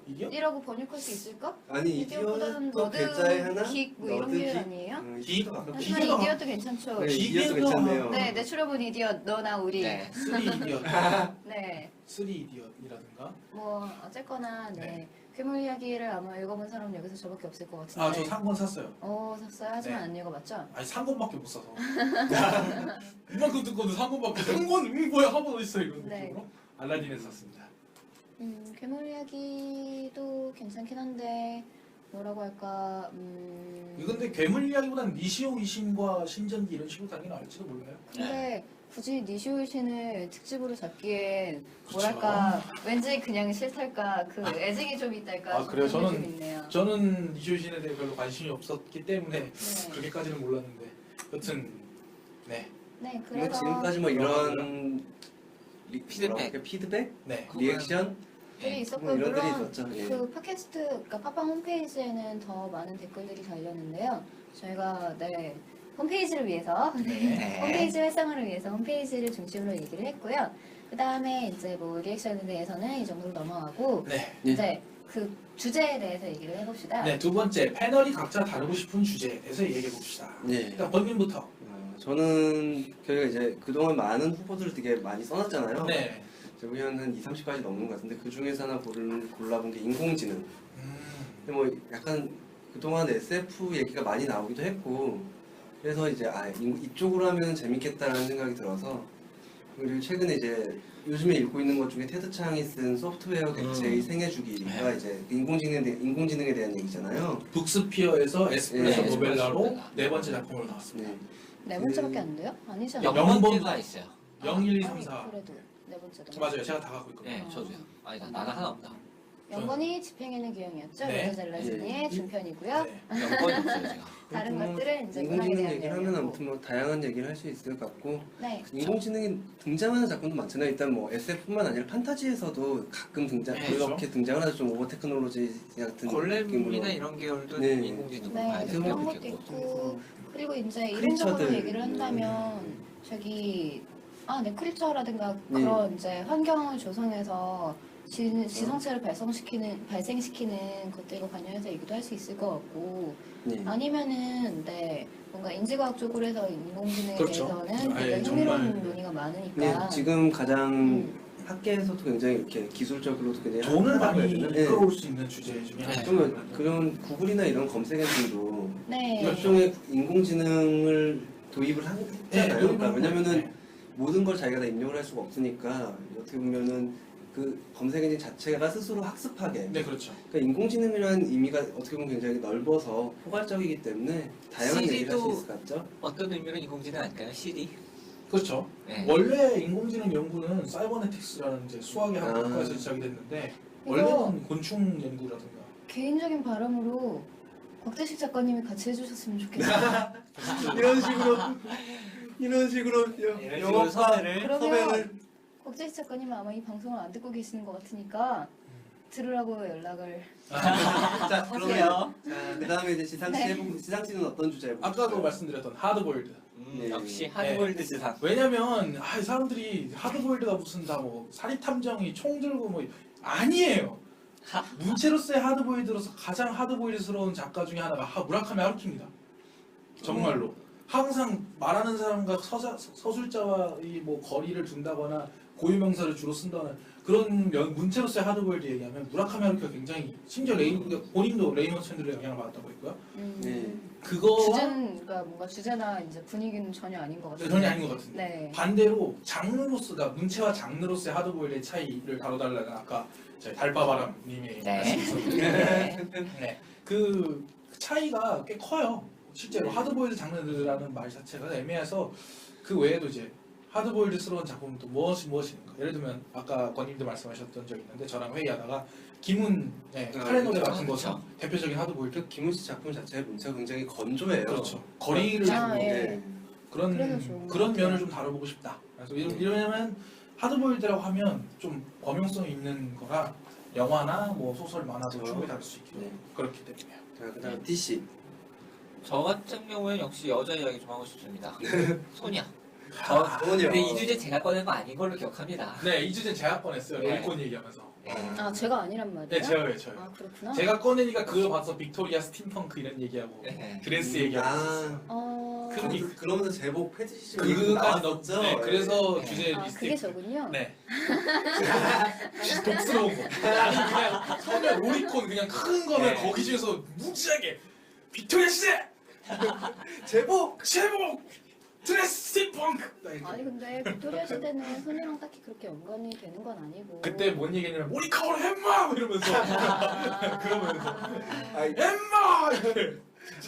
이디엇이라고 번역할 수 있을까? 아니 이디엇보다는 이디엇도 괴짜에 하나? 킥 뭐 이런 게 아니에요? 기- 하지만 기계가- 이디엇도 괜찮죠. 네, 기계도- 이디엇도 괜찮네요. 네, 내추럴본 이디엇 너나 우리. 네. 쓰리 이디엇. 네. 쓰리 이디엇이라든가. 뭐 어쨌거나 네. 괴물 이야기를 아마 읽어본 사람은 여기서 저밖에 없을 것 같은데. 아, 저 산 건 샀어요. 샀어요. 하지만 네. 안 읽어봤죠? 아니, 산 건밖에 못 사서. 이만큼 듣고는 산 건밖에. 산 건, 뭐야, 한 번 어딨어, 이거. 네. 느낌으로. 알라딘에서 샀습니다. 괴물 이야기도 괜찮긴 한데 뭐라고 할까? 근데 괴물 이야기보다는 니시오 이신과 신전기 이런 식으로 가는 게 나을지도 몰라요. 근데 굳이 니시오 신을 특집으로 잡기엔 뭐랄까 왠지 그냥 싫달까 그 애증이 좀 있달까 아, 그래요? 싶은 게 저는- 좀 있네요. 저는 니시오 신에 대해 별로 관심이 없었기 때문에 네. 그렇게까지는 몰랐는데. 여튼, 네. 네, 근데 그래서 지금까지 뭐 이런 피드백. 뭐라고 할까? 피드백? 네. 리액션? 들이 있었고 뭐 이런 들이 물론 있었죠. 예. 그 팟캐스트, 그러니까 팟빵 홈페이지에는 더 많은 댓글들이 달렸는데요. 저희가 홈페이지를 위해서 네. 홈페이지 활성화를 위해서 홈페이지를 중심으로 얘기를 했고요. 그 다음에 이제 뭐 리액션에 대해서는 이 정도로 넘어가고 네. 이제 그 주제에 대해서 얘기를 해봅시다. 네, 두 번째, 패널이 각자 다루고 싶은 주제에 대해서 얘기해 봅시다. 네. 일단 권민부터. 저는 저희가 이제 그동안 많은 후보들을 되게 많이 써놨잖아요. 네. 저희 한 2, 30가지 넘는 것 같은데 그 중에서 하나 골라본 게 인공지능. 근데 뭐 약간 그동안 SF 얘기가 많이 나오기도 했고 그래서 이제 이쪽으로 하면 재밌겠다라는 생각이 들어서 그리고 최근에 이제 요즘에 읽고 있는 것 중에 테드 창이 쓴 소프트웨어 객체의 생애주기가 이제 인공지능에 대한 얘기잖아요. 북스피어에서 에스프레소 네, 노벨라로 에스프레소 네 번째 작품으로 나왔습니다. 네. 네 번째밖에 안 돼요? 아니잖아요. 영- 영문제가 있어요. 0, 1, 2, 3, 4. 그래도 네 번째도. 맞아요. 제가 다 갖고 있거든요. 네, 저도요. 아니 나는 하나 없다. 연건이 집행에는 규형이었죠. 네. 여자젤라즈니의 중편이고요. 네. 연건이 없어요 제가. 다른 뭐 것들은 이제 문학에 인공지능 대한 얘기를 하면 내용이고. 아무튼 뭐 다양한 얘기를 할 수 있을 것 같고 네. 인공지능이 등장하는 작품도 많잖아요. 일단 뭐 SF뿐만 아니라 판타지에서도 가끔 등장 네, 그렇게 등장을 하죠. 좀 오버 테크놀로지 같은 골렘이나 느낌으로. 이런 계열도 네. 인공지능으로 봐야 네, 되는 그런 게 것도 있겠고. 있고 그리고 이제 크리처들. 이론적으로 얘기를 한다면 저기 네 크리처라든가 네. 그런 이제 환경을 조성해서 지성체를 발생시키는 것들과 관련해서 얘기도 할 수 있을 것 같고 네. 아니면은 뭔가 인지과학 쪽으로 해서 인공지능에 그렇죠. 대해서는 아예 되게 흥미로운 정말, 논의가 네, 많으니까 지금 가장 음. 학계에서도 굉장히 이렇게 기술적으로도 굉장히 돈을 핫하다고 많이 해야 되나? 네. 이끌어올 수 있는 주제 중에 네. 하나죠. 그러면 그런 구글이나 이런 검색 엔진도 네. 일종의 인공지능을 도입을 네, 했잖아요. 그러니까 네. 왜냐면은 모든 걸 자기가 다 입력을 할 수가 없으니까 어떻게 보면은 그 검색 엔진 자체가 스스로 학습하게. 네, 그렇죠. 그러니까 인공지능이라는 의미가 어떻게 보면 굉장히 넓어서 포괄적이기 때문에 다양한 얘기를 할 수 있을 것 같죠. 어떤 의미로 인공지능 아닐까요? 시리. 그렇죠. 네. 원래 인공지능 연구는 사이버네틱스라는 이제 수학의 아. 학과에서 시작이 됐는데 이거- 원래는 곤충 연구라든가 개인적인 바람으로 곽재식 작가님이 같이 해주셨으면 좋겠어요. 이런 식으로 식으로 섭외를. 그러면 곽재식 작가님은 아마 이 방송을 안 듣고 계시는 것 같으니까 들으라고 연락을. 자 그러세요. 자 그다음에 이제 지상씨 네. 지상씨는 어떤 주제 해볼까요? 아까도 말씀드렸던 하드보일드. 네. 역시 하드보일드 지상. 왜냐면 사람들이 하드보일드가 무슨 다 뭐 사립탐정이 총 들고 뭐 아니에요. 문체로서의 하드보일드로서 가장 하드보일드스러운 작가 중에 하나가 무라카미 하루키입니다. 정말로 항상 말하는 사람과 서술자와 이 뭐 거리를 둔다거나 고유명사를 주로 쓴다거나 그런 문체로서의 하드보일드 얘기하면 무라카미 하루키가 굉장히 심지어 본인도 레이먼드 챈들의 영향을 받았다고 했고요. 네. 그거와 주제는 그러니까 뭔가 주제나 이제 분위기는 전혀 아닌 것 같아요. 전혀 아닌 것 같은데. 네. 반대로 장르로서가 문체와 장르로서의 하드보일드의 차이를 다뤄달라는 아까 저희 달바바람님이 네. 말씀하셨는데 네. 네. 그 차이가 꽤 커요. 실제로 하드보일드 장르라는 말 자체가 애매해서 그 외에도 이제 하드보일드스러운 작품은 또 무엇인가. 예를 들면 아까 권님도 말씀하셨던 적이 있는데 저랑 회의하다가 김훈의 카레 노래 같은 것은 대표적인 하드보일드. 김훈 씨 작품 자체의 문체가 굉장히 건조해요. 그렇죠. 거리를 아, 주고 예. 그런 그래서 좋은 것 그런 같아요. 면을 좀 다뤄보고 싶다. 그래서 이러면 하드보일드라고 하면 좀 범용성 있는 거라 영화나 뭐 소설, 만화도 그렇죠. 충분히 다룰 수 있기로 네. 그렇기 때문에요. 자 그다음 DC. 저 같은 경우에는 역시 여자 이야기 좀 하고 싶습니다. 소냐. 소녀. 근데 이 주제 제가 꺼낸 거 아닌 걸로 기억합니다. 네, 이 주제 제가 꺼냈어요. 네. 롤콘 얘기하면서. 아 제가 아니란 말이에요? 네, 저요. 아 그렇구나. 제가 꺼내니까 그걸 봐서 빅토리아 스팀펑크 이런 얘기하고 네. 드레스 얘기하고 그, 그러면서 제복 패티시 그거까지 넣었죠. 네, 그래서 네. 주제 아 리스트. 그게 저군요. 네. 독스러운 거. 아니 그냥 처음에 로리콘 그냥 큰 거는 네. 거기 중에서 무지하게 빅토리아 시대 제복 드레스 스팀펑크. 아니 근데 빅토리아 시대는 소녀랑 딱히 그렇게 연관이 되는 건 아니고. 그때 뭔 얘기냐면 모니카오로 햄마 이러면서 그러면서 아이, 햄마 이렇게.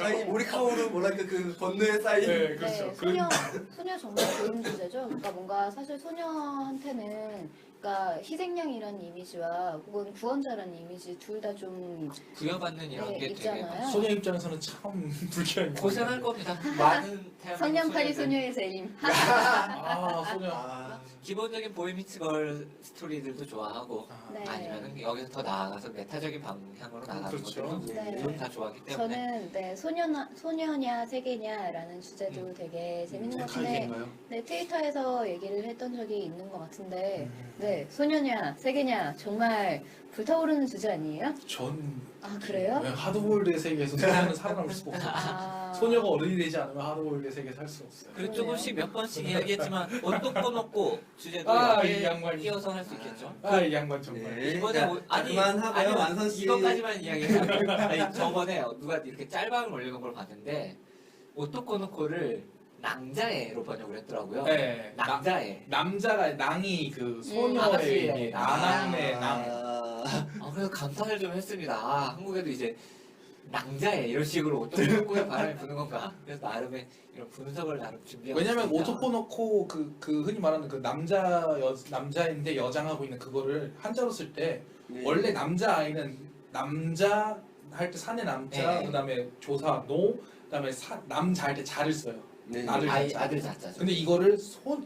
아니 모리카오로 뭐랄까 그 건너에 쌓인 네, 그렇죠. 소녀 정말 좋은 주제죠. 그러니까 뭔가 사실 소녀한테는 그러니까 희생양이라는 이미지와 혹은 구원자라는 이미지 둘 다 좀 부여받는 이런 네, 게 되게 있잖아요. 소녀 입장에서는 참 불쾌한 고생할 겁니다. 많은 대한민국 성냥팔이 소녀들. 소녀의 세임. 아 소녀. 아, 기본적인 보이미츠걸 스토리들도 좋아하고 네. 아니면은 여기서 더 나아가서 메타적인 방향으로 나가는 그렇죠. 것들도 네. 저는 다 좋아하기 때문에 저는 소녀냐 세계냐라는 주제도 되게 재밌는 것 같은데 가이드인가요? 네, 트위터에서 얘기를 했던 적이 있는 것 같은데 음. 네 소녀냐 세계냐 정말 불타오르는 주제 아니에요? 전 아 그래요? 하드보일드의 세계에서 소녀는 살아남을 수가 없어요. 아 소녀가 어른이 되지 않으면 하드보일드의 세계에 살 수 없어요. 그리고 조금씩 몇 번씩 이야기했지만 옷도 꺼놓고 주제도 아, 이렇게 이 양반이. 띄어서 할 수 있겠죠. 이 양반 정말. 네. 이번에 자, 아니 그만하고요, 완선 씨. 이것까지만 이야기해요. 아니 저번에 누가 이렇게 짤방을 올려놓은 걸 봤는데 오토코노코를 낭자애로 번역을 했더라고요. 네. 낭자애. 남자가 낭이 그 아가씨예요. 소녀의 나남의 낭. 아, 그래서 감탄을 좀 했습니다. 한국에도 이제 낭자해 이런 식으로 오토코노코에 바람이 부는 건가? 그래서 나름의 이런 분석을 나름 준비하고 왜냐면 있습니다. 오토코노코 그 흔히 말하는 그 남자인데 여장하고 있는 그거를 한자로 쓸 때 네. 원래 남자 아이는 남자 할 때 산의 남자, 네. 그다음에 조사 노, 그다음에 남자 할 때 자를 써요. 네. 나를 아들 자자죠. 근데 이거를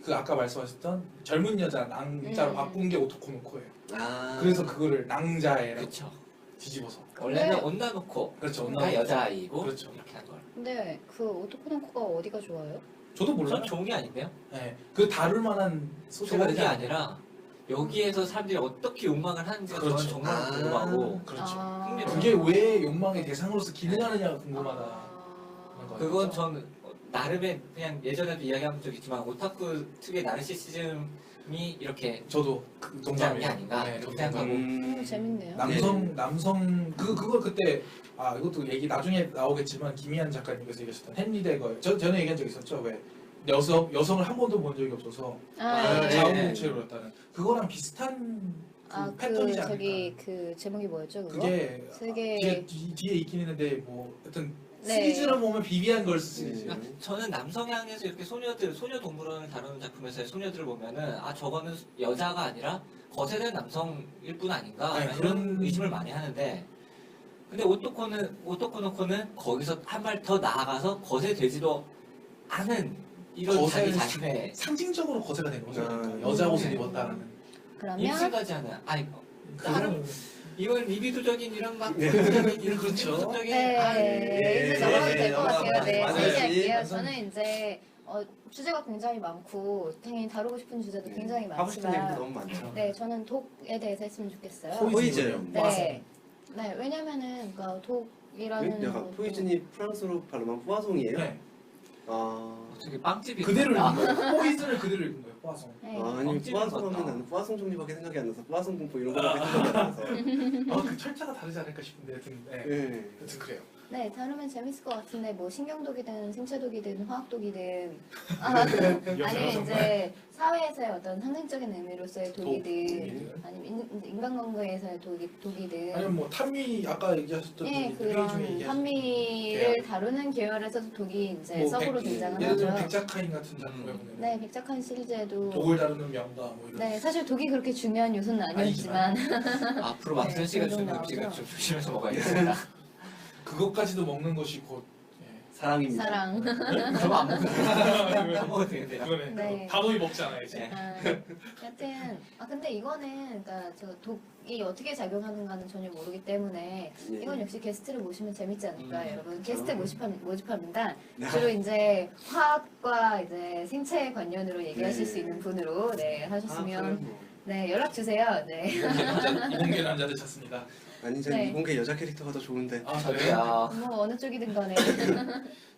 그 아까 말씀하셨던 젊은 여자 낭자로 바꾼 게 오토코노코예요. 아. 그래서 그거를 낭자애라고 그렇죠. 뒤집어서. 원래는 네. 온나놓고 그렇죠. 다 여자아이고 그렇죠. 이렇게 한 걸. 근데 그 오토코노코가 어디가 좋아요? 저도 몰라요. 전 좋은 게 아닌데요? 네, 그 다룰 만한 소재가 좋은 되지 게 않아요. 아니라 여기에서 사람들이 어떻게 욕망을 하는지가 그렇죠. 저는 정말 아. 궁금하고 그렇죠. 흥미로워요. 그게 왜 욕망의 대상으로서 기능하느냐가 궁금하다. 아. 그건 전 나름의 그냥 예전에도 이야기한 적 있지만 오타쿠 특유의 나르시시즘이 이렇게 저도 그 동작이 동감이에요. 아닌가 네, 그렇게 동감. 생각하고 재밌네요. 남성 그걸 그때 이것도 얘기 나중에 나오겠지만 김희한 작가님께서 얘기하셨던 헨리 데거 전에 얘기한 적 있었죠. 왜 여성을 한 번도 본 적이 없어서 아, 네. 자웅무체로 했다는 그거랑 비슷한 그 아, 패턴이지 그 않을까. 저기 그 제목이 뭐였죠? 그거? 그게 세계 뒤에 있긴 있는데 뭐 하여튼 네. 시리즈로 보면 비비안 걸스 시리즈. 그러니까 저는 남성향에서 이렇게 소녀 동물원을 다루는 작품에서의 소녀들을 보면은 저거는 여자가 아니라 거세된 남성일 뿐 아닌가 네, 이런 그런- 의심을 많이 하는데 근데 오토코노코는 거기서 한 발 더 나아가서 거세되지도 않은 이런 자기 거세는 자신의 상징적으로 거세가 된 거죠. 그러니까 음. 여자 옷을 입었다는. 그러면 입술까지 하는 아니 그거는 이건 리비도적인 이런 막 네. 이런 그렇죠. 적인 네, 이제 넘어가도 될 것 같아요. 네, 맞아요. 얘기할게요. 맞아요. 저는 이제 주제가 굉장히 많고 당연히 다루고 싶은 주제도 굉장히 하고 싶은 얘기도 많지만 너무 많죠. 네, 저는 독에 대해서 했으면 좋겠어요. 포이즌. 네, 네, 왜냐면은 그러니까 독이라는 약간 것도- 포이즌이 프랑스로 발음한 포화송이에요. 네. 아. 어떻게 빵집이 그대로 있나? 읽은 거예요. 포이즌을 그대로 읽은 거예요. 포화송. 네. 아니 뻥집인 포화송 것 하면 같다. 나는 포화송 종류밖에 생각이 안 나서 포화송 공포 이런 거밖에 생각이 안 나서. 그 철자가 다르지 않을까 싶은데 하여튼 네. 네. 하여튼 그래요. 네, 다루면 재밌을 것 같은데 뭐 신경독이든 생체독이든 화학독이든 아니면 이제 사회에서의 어떤 상징적인 의미로서의 독이든 아니면 인간관계에서의 독이든 아니면 뭐 탐미 아까 얘기하셨던 예, 그 회의 중에 그런 얘기하셨던 한미를 다루는 계열에서도 독이 이제 뭐 서브로 예를 등장을 들면 하죠. 백작가인 같은 작품에 보면 네, 백작한 시리즈에도 독을 다루는 명가 뭐 이런. 네, 사실 독이 그렇게 중요한 요소는 아니었지만 앞으로 막선 씨가 네, 주는 종종 음식은 나오죠. 좀 조심해서 먹어야겠습니다. 그것까지도 먹는 것이 곧 예. 사랑입니다. 사랑. 그럼 안 먹어도 안 먹어도 되겠네요. 그거네. 네. 단호히 먹지 않아야지. 네. 여튼 근데 이거는 그러니까 저 독이 어떻게 작용하는가는 전혀 모르기 때문에 예. 이건 역시 게스트를 모시면 재밌지 않을까 여러분 게스트 그렇죠. 모집합니다. 주로 이제 화학과 이제 생체 관련으로 얘기하실 네. 수 있는 분으로 네 아, 하셨으면 그래요? 네 연락 주세요. 네. 이공계 남자들 찾습니다. 아니 저는 네. 이공계 여자 캐릭터가 더 좋은데. 아 그래요? 저도야. 뭐 어느 쪽이든 간에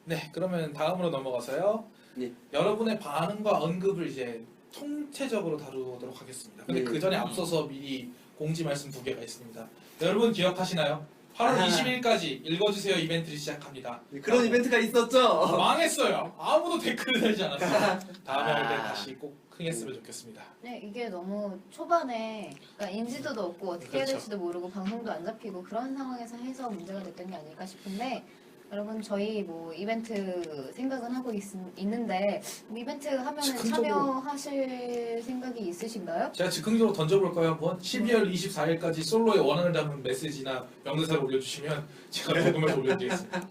네, 그러면 다음으로 넘어가서요. 예. 여러분의 반응과 언급을 이제 통체적으로 다루도록 하겠습니다. 근데 예. 그 전에 앞서서 미리 공지 말씀 2개가 있습니다. 여러분 기억하시나요? 8월 아. 20일까지 읽어주세요 이벤트를 시작합니다. 그런 이벤트가 있었죠. 망했어요. 아무도 댓글을 달지 않았어요. 다음에 할 때 아. 다시 꼭 흥했으면 좋겠습니다. 네, 이게 너무 초반에 그러니까 인지도도 없고 어떻게 해야 그렇죠. 될지도 모르고 방송도 안 잡히고 그런 상황에서 해서 문제가 됐던 게 아닐까 싶은데 여러분 저희 뭐 이벤트 생각은 하고 있는데 뭐 이벤트 하면은 즉흥적으로- 참여하실 생각이 있으신가요? 제가 즉흥적으로 던져볼까요 한번? 12월 24일까지 솔로에 원한을 담은 메시지나 명대사를 올려주시면 제가 녹음해서 올려드리겠습니다.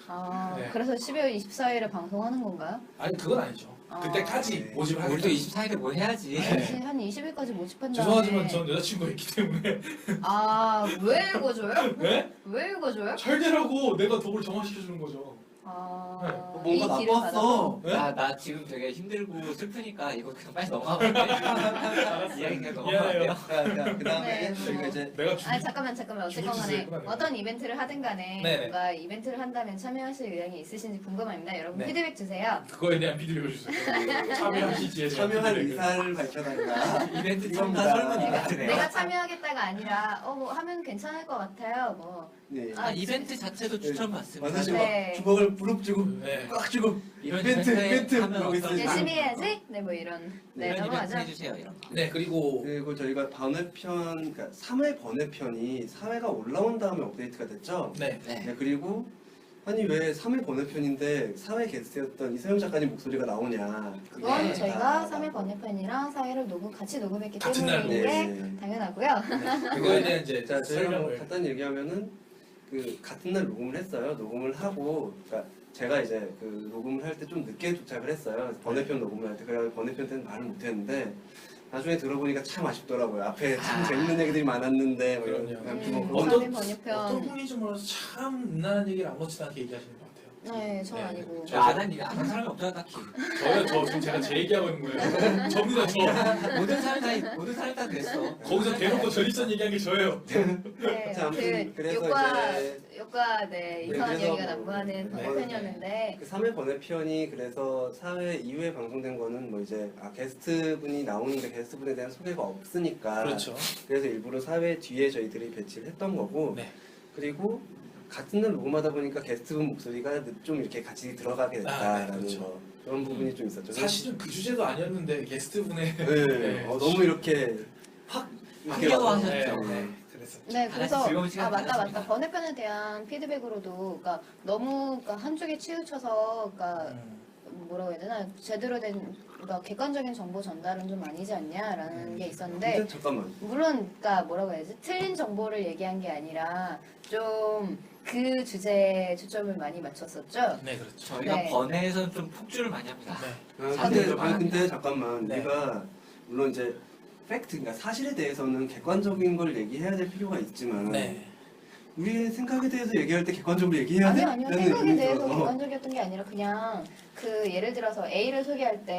아, 네. 그래서 12월 24일에 방송하는 건가요? 아니 그건 아니죠. 그때까지 네. 모집을 우리도 하겠다. 24일에 뭘 해야지. 이제 한 20일까지 모집한 다음에 죄송하지만 전 여자친구가 있기 때문에 아, 왜 읽어줘요? 네? 왜 읽어줘요? 잘 되라고 내가 독을 정화시켜주는 거죠. 아, 네. 이 뭔가 길을 나빴어. 네? 나 지금 되게 힘들고 슬프니까 이거 그냥 빨리 넘어가면 돼. 이야기 그냥 넘어가면 돼요. 그 다음에 네, 저희가 뭐. 이제 내가 아니 잠깐만 어쨌건 죽을 간에 짓을 했구나, 내가. 어떤 이벤트를 하든 간에 네네. 뭔가 이벤트를 한다면 참여하실 의향이 있으시는지 궁금합니다. 여러분 네. 피드백 주세요. 그거에 대한 피드백을 주세요. 참여하실지에 대한 참여할 피드백을. 의사를 밝혀달라. 이벤트 이건 참가 다 설문 내가, 이벤트네요. 내가 참여하겠다가 아니라 뭐 하면 괜찮을 것 같아요. 뭐 네. 이벤트 자체도 추천받습니다. 사실 네. 막 주먹을 그냥 부릅주고 네. 꽉 주고 이런 이벤트 이벤트 하면 그러고 있어요. 어떨까? 열심히 해야지. 네, 뭐 이런. 네, 이런 이벤트 넘어가죠. 해주세요 이런 거. 네, 그리고 그리고 저희가 번외편, 그러니까 3회 번외편이 4회가 올라온 다음에 업데이트가 됐죠. 네. 네. 네, 그리고 아니 왜 3회 번외편인데 4회 게스트였던 이서영 작가님 목소리가 나오냐. 그건 네. 저희가 3회 번외편이랑 4회를 같이 녹음했기 같은 날 때문인 게 네. 당연하고요. 그거에 대한 이제 자, 저희가 뭐 설명을 간단히 얘기하면은 그 같은 날 녹음을 했어요. 녹음을 하고, 그러니까 제가 이제 그 녹음을 할 때 좀 늦게 도착을 했어요. 번외편 녹음을 할 때. 그래서 번외편 때는 말을 못했는데 나중에 들어보니까 참 아쉽더라고요. 앞에 참 아. 재밌는 얘기들이 많았는데 뭐 그럼요. 이런 아무튼 음, 뭐 그런 어떤- 3회 번외편. 어떤 분인지 몰라서 참 은나는 얘기를 아무렇지도 않게 얘기하시는 것 같아요. 네, 전 네. 아니고. 저- 안한 사람이 없잖아 딱히. 저요, 저 지금 제가 제 얘기하고 있는 거예요. 접니다, 저. 모든 사람이 다 그랬어. 거기서 대놓고 전립선 얘기한 게 저예요. 네, 자, 아무튼 그 그래서 요과 네, 이상한 그래서 얘기가 뭐- 난무하는 네. 번외편이었는데 그 3회 번외편이 그래서 4회 이후에 방송된 거는 뭐 이제 게스트분이 나오는데 게스트분에 대한 소개가 없으니까 그렇죠. 그래서 일부러 4회 뒤에 저희들이 배치를 했던 거고 네. 그리고 같은 날 녹음하다 보니까 게스트분 목소리가 좀 이렇게 같이 들어가게 됐다라는 그렇죠. 거 그런 부분이 좀 있었죠. 사실은 그 주제도 아니었는데 게스트분의 네, 네. 너무 이렇게 확 이렇게 흥겨워하셨죠. 네, 네. 네, 그랬었죠. 네, 다 그래서 같이 즐거운 시간 맞다 가졌습니다. 번외편에 대한 피드백으로도 그러니까 너무 그러니까 한쪽에 치우쳐서 그러니까 뭐라고 해야 되나 제대로 된 그러니까 객관적인 정보 전달은 좀 아니지 않냐라는 게 있었는데 근데 잠깐만 물론 그러니까 뭐라고 해야지 틀린 정보를 얘기한 게 아니라 좀 그 주제에 초점을 많이 맞췄었죠. 네, 그렇죠. 저희가 네. 번외에서는 좀 폭주를 많이 합니다. 네. 근데 잠깐만 네. 우리가 물론 이제 팩트 그러니까 사실에 대해서는 객관적인 걸 얘기해야 될 필요가 있지만 네. 우리의 생각에 대해서 얘기할 때 객관적으로 얘기해야 돼? 아니요 생각에 대해서 객관적이었던 게 아니라 그냥 그 예를 들어서 A를 소개할 때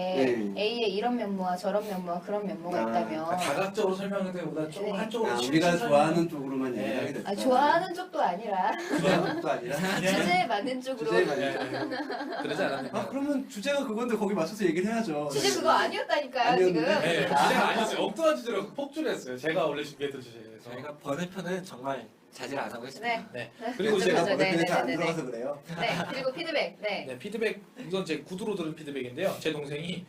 네. A의 이런 면모와 저런 면모와 그런 면모가 아, 있다면 그러니까 다각적으로 설명하는 데보다 조금 네. 한쪽으로 우리가 치우친 좋아하는 쪽으로만 네. 얘기하게 됐다. 아, 좋아하는 쪽도 아니라 좋아하는 쪽도 아니라 주제에 맞는 쪽으로 주제에 설명- 맞는 네, 네. 그러지 않았는데. 아 그러면 주제가 그건데 거기 맞춰서 얘기를 해야죠. 주제 그거 아니었다니까요 지금. 아니었는데? 네, 주제가 아니었어요. 엉뚱한 주제로 폭주를 했어요. 제가 원래 준비했던 주제에서. 저희가 번외편은 정말 자제를 안 하고 있습니다. 네. 네. 그리고 제가 제가 네, 네, 번외편에 잘안 네, 네, 들어가서 그래요. 네 그리고 피드백 네. 네, 피드백 이건 제 구두로 들은 피드백인데요. 제 동생이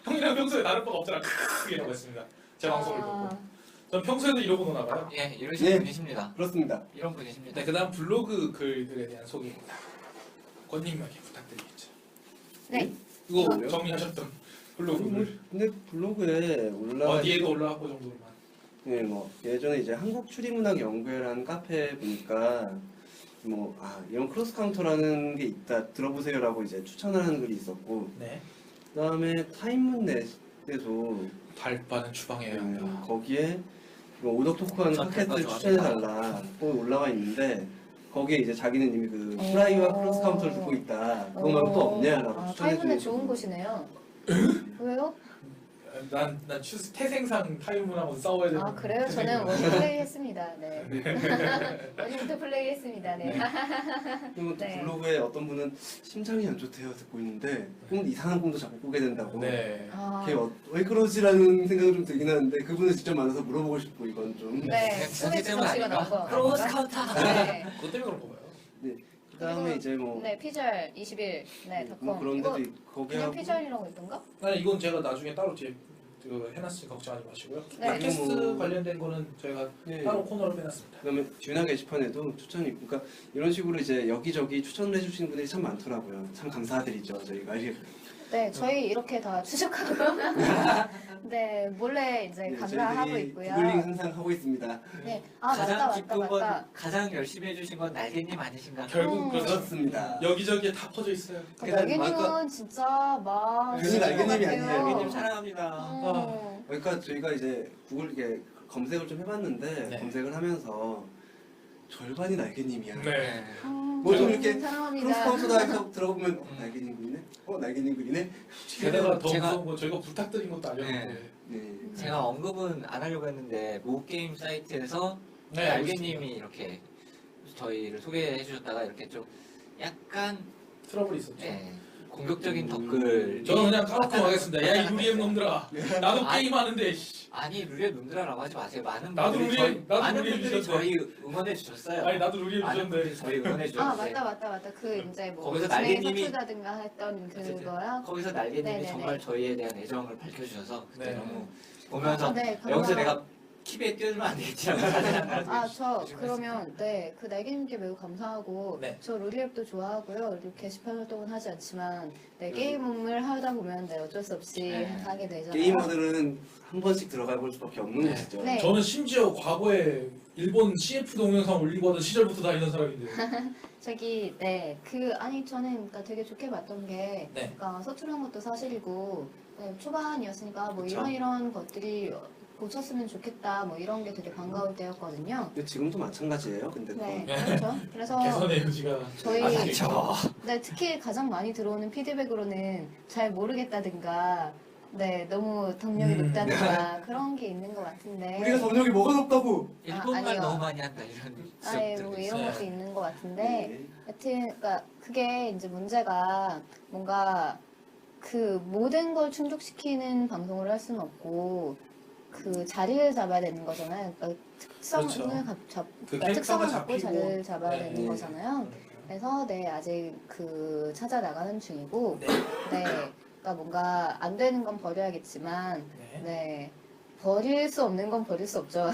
형이랑 평소에 다를 바가 없잖아. 이라고 했습니다. 제 방송을 보고. 전 평소에도 이러고 노나 봐요. 예, 이러신 네. 분이십니다. 그렇습니다. 이런 분이십니다. 네, 그다음 블로그 글들에 대한 소개입니다. 권님에게 부탁드리겠죠. 네. 이거 뭐요? 정리하셨던 블로그 글 근데 블로그에 올라가 어디에도 올라왔고 정도로만. 네, 뭐 예전에 이제 한국추리문학연구회라는 카페 보니까 뭐 이런 크로스 카운터라는 게 있다 들어보세요라고 이제 추천을 하는 글이 있었고 네. 그다음에 타임문넷에도 달빠는 주방에 한다. 거기에 뭐 오덕 토크하는 전 팟캐스트를 달빠 추천해달라 거기 올라와 있는데 거기에 이제 자기는 이미 그 프라이와 어. 크로스 카운터를 듣고 있다 그거 말고 또 없냐라고 타이문에 추천해주는 좋은 곳이네요. 왜요? 난 태생상 타이문하고 싸워야 되는. 아 그래요? 저는 원인 플레이했습니다. 네. 원인부터 플레이했습니다. 네. 그리고 또 네. 블로그에 어떤 분은 심장이 안 좋대요 듣고 있는데 이상한 꿈도 자꾸 꾸게 된다고 네. 아, 걔 왜 그러지라는 생각이 좀 들긴 하는데 그분을 직접 만나서 물어보고 싶고 이건 좀 네. 꿈에 때문 주사씨가 아닌가? 나온 거. 크로스 아닌가? 카운터. 네. 그것 때문에 그런 거 봐요. 그다음에 그리고- 이제 뭐 네, 피절 21. 네, 뭐 닷컴. 그런 이거 데도 거기 그냥 하고 피절이라고 있던가? 아니 이건 제가 나중에 따로 뒤에 해놨으니 걱정하지 마시고요. 네. 팟캐스트 뭐- 관련된 거는 저희가 네. 따로 코너로 빼놨습니다. 그다음에 듀나 게시판에도 추천이 있고 그러니까 이런 식으로 이제 여기저기 추천을 해주시는 분들이 참 많더라고요. 참 감사드리죠 저희가 이렇게 네, 저희 이렇게 다 추적하고 네, 몰래 이제 감사하고 저희들이 있고요. 구글링 항상 하고 있습니다. 네. 아, 맞다. 가장 열심히 해주신 건 날개님 아니신가? 결국 그렇죠. 그렇습니다. 여기저기에 다 퍼져 있어요. 날개님은 진짜 막 그게 날개님이 아니에요. 날개님 사랑합니다. 그러니까 저희가 이제 구글 이게 검색을 좀 해봤는데 네. 검색을 하면서 절반이 날개님이야. 네. 뭐 좀 이렇게 사랑합니다. 크로스카운트다 해서 들어보면 날개님 글이네? 날개님 글이네? 게다가 더 제가- 무서운 건 저희가 부탁드린 것도 아니었는데. 네. 제가 언급은 안 하려고 했는데 모게임 사이트에서 네, 날개님이 이렇게 저희를 소개해 주셨다가 이렇게 좀 약간 트러블이 있었죠. 예, 공격적인 댓글. 저는 그냥 까놓고 가겠습니다. 야 이 루리엠 놈들아. 나도 아니, 게임하는데. 씨. 아니 루리의 놈들아라고 하지 마세요. 나도 많은 루리의 분들이 유저인데. 저희 응원해 주셨어요. 아니 나도 루리엠 많은 유저인데. 분들이 저희 응원해 아 주셨는데 맞다. 그 이제 뭐 거기서 진행 날개님이- 서투다든가 했던 그거요. 거기서 날개님이 네네네. 정말 저희에 대한 애정을 밝혀주셔서 그때 네. 너무 보면서 네, 여기서 그러면- 내가 키베 뛰어들면 안 되겠지라고 생각하고 아, 저 그러면 그 날개님께 매우 감사하고 네. 저 루리앱도 좋아하고요. 이렇게 게시판 활동은 하지 않지만 게임을 하다 보면 어쩔 수 없이 네. 하게 되잖아요. 게이머들은 한 번씩 들어가 볼 수밖에 없는 네. 것이죠. 네. 저는 심지어 과거에 일본 CF 동영상 올리고 하던 시절부터 다니던 사람인데. 저기 아니 저는 그러니까 되게 좋게 봤던 게 네. 그러니까 서투른 것도 사실이고 초반이었으니까 뭐 그쵸. 이런 것들이 고쳤으면 좋겠다 뭐 이런 게 되게 반가울 때였거든요. 근데 지금도 마찬가지예요. 근데 또 네, 네. 그렇죠. 그래서 개선의 여지가. 저희 그렇죠. 특히 가장 많이 들어오는 피드백으로는 잘 모르겠다든가 너무 덕력이 높다든가 그런 게 있는 것 같은데 우리가 덕력이 뭐가 높다고? 일본말 아니요. 너무 많이 한다 이런 뭐 지적들도 이런 있어요. 것도 있는 것 같은데 네. 여튼 그러니까 그게 이제 문제가 뭔가 그 모든 걸 충족시키는 방송을 할 수는 없고 그 자리를 잡아야 되는 거잖아요. 그러니까 특성을 그렇죠. 그 그러니까 특성을 캐릭터가 갖고 잡히고. 자리를 잡아야 네. 되는 거잖아요. 그래서 아직 그 찾아 나가는 중이고 네. 그러니까 뭔가 안 되는 건 버려야겠지만 네. 버릴 수 없는 건 버릴 수 없죠.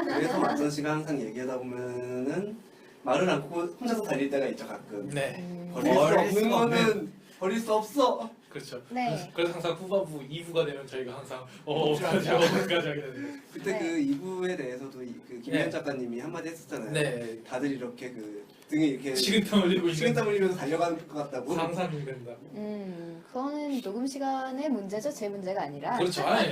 그래서 완선 씨가 항상 얘기하다 보면은 말을 않고 혼자서 달릴 때가 있죠 가끔. 네. 버릴 수 버릴 없는 수가 거는 버릴 수 없어. 그렇죠. 네. 그래서 항상 후반부 2부가 되면 저희가 항상 어까지 하게 되는데. 그때 네. 그 2부에 대해서도 그 김현 네. 작가님이 한마디 했었잖아요. 네. 다들 이렇게 그 등에 이렇게 식은땀 흘리고 있는 식은땀 흘리면서 달려가는 것 같다고. 상상이 된다고. 그거는 녹음 시간의 문제죠. 제 문제가 아니라. 그렇죠. 아니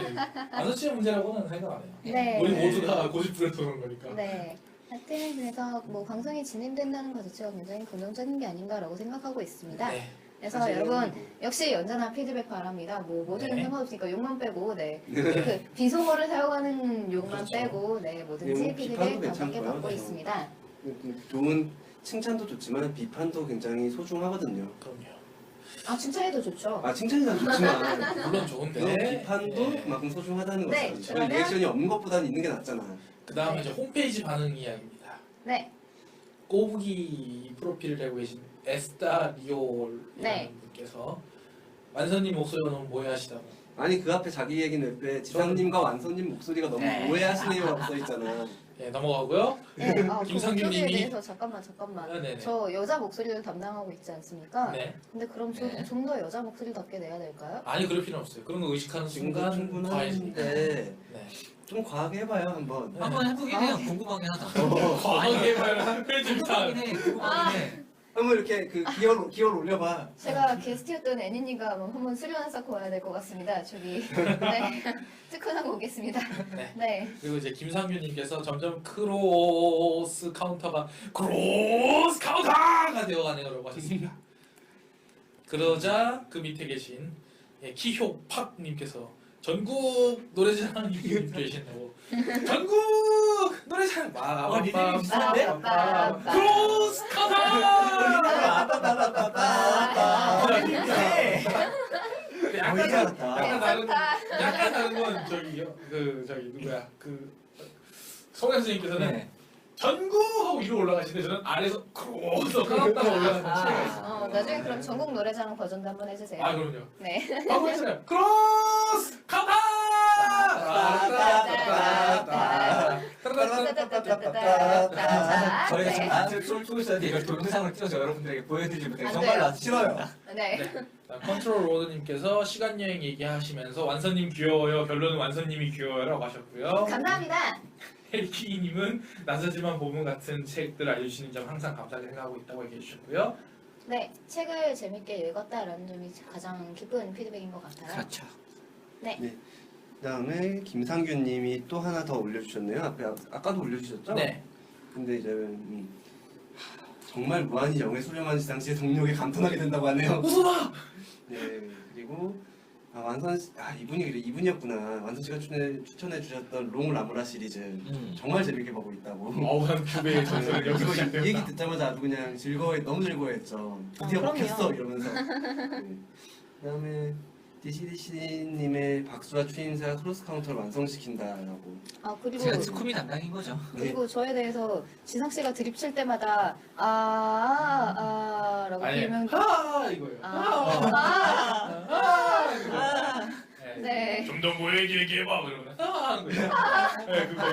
안서치의 문제라고는 생각 안 해요. 네. 우리 모두가 고집부려 도는 거니까. 네. 하여튼 그래서 뭐 방송이 진행된다는 것 자체가 굉장히 긍정적인 게 아닌가라고 생각하고 있습니다. 네. 그래서 사실 여러분 역시 연전한 피드백 바랍니다. 뭐 뭐든 네. 상관없으니까 욕만 빼고 그 비속어를 사용하는 욕만 그렇죠. 빼고 뭐든지 네, 피드백 비판도 가볍게 괜찮고요. 받고 네. 있습니다. 좋은 칭찬도 좋지만 비판도 굉장히 소중하거든요. 그럼요. 아 칭찬해도 좋죠. 아 칭찬이 다 좋지만 물론 좋은데. 그 비판도 네. 그만큼 소중하다는 네, 거죠. 저희 그러면- 리액션이 없는 것보다는 있는 게 낫잖아. 그 다음에 이제 홈페이지 반응 이야기입니다. 네. 꼬부기 프로필을 달고 계신 에스타리올이라는 네. 분께서 완선님 목소리가 너무 모해하시다고. 아니 그 앞에 자기 얘기는 왜 지상님과 완선님 목소리가 너무 네. 오해하시네요라고 써있잖아. 네, 넘어가고요. 네. 김상균 그 님이- 대해서 잠깐만. 네네네. 저 여자 목소리를 담당하고 있지 않습니까? 네. 근데 그럼 네. 좀 더 여자 목소리답게 내야 될까요? 아니 그럴 필요는 없어요. 그런 거 의식하는 지금도 순간 과해집니다. 충분한데 네. 좀 과하게 해봐요 한번. 한번 해보긴 해요. 궁금하긴 하다. 과하게 해봐요. 그래 좀 궁금하긴 해. 궁금하긴 해. 한번 이렇게 그 기어를 올려봐. 제가 게스트였던 애니니가 한번 수련 쌓고 와야 될 것 같습니다. 저기 네 특훈하고 오겠습니다. 네. 네. 그리고 이제 김상균님께서 점점 크로스 카운터가 되어가네요라고 하셨습니다. 그러자 그 밑에 계신 키효팝님께서 전국 노래자랑님 계신다고 전국 노래자랑 리듬이 비슷한데? 크로스 카운터 약간 다른 건 저기 누구야 그 송현 선생님께서는 네. 전국 하고 위로 올라가시는데 저는 아래에서 크로스 까놨다가 올라가는 차이가 있어요. 나중에 그럼 전국 노래자랑 버전도 한번 해주세요. 아 그럼요. 네. 하고 있어요. 크로스 카운터. 저희가 네. 지금 쫄고 있었는데 이걸 동영상으로 찍어서 여러분들에게 보여드리지 못해 안 정말로 돼요. 아주 싫어요. 네. 컨트롤 로드님께서 시간 여행 얘기하시면서 완선님 귀여워요. 결론은 완선님이 귀여워요라고 하셨고요. 감사합니다. 헬키님은 나서지만 보문 같은 책들 알려주시는 점 항상 감사하게 생각하고 있다고 얘기해 주셨고요. 네, 책을 재밌게 읽었다라는 점이 가장 기쁜 피드백인 것 같아요. 그렇죠. 그다음에 김상균님이 또 하나 더 올려주셨네요. 앞에 아까도 올려주셨죠? 네. 근데 이제 정말 무한히 영에 수렴한 시상시에 동력에 감탄하게 된다고 하네요. 웃어봐. 네 그리고 이분이 그래 이분이었구나. 완선 씨가 추천해 주셨던 롱 라무라 시리즈 정말 재밌게 보고 있다고. 어한 큐베의 전설은 여기서 이거 이 시작된다. 얘기 듣자마자 아주 그냥 너무 즐거워했죠. 드디어 그럼요. 먹혔어 이러면서. 네. 그다음에 DCDC님의 박수와 추임새가 크로스 카운터를 완성시킨다라고. 아 그리고 제가 스쿠미 담당인 거죠. 그리고 저에 대해서 지성 씨가 드립 칠 때마다 라고 아니 비명 이거예요. 네. 좀 더 뭐얘기 얘기해봐 그러면 하는 거예요. 네 그거.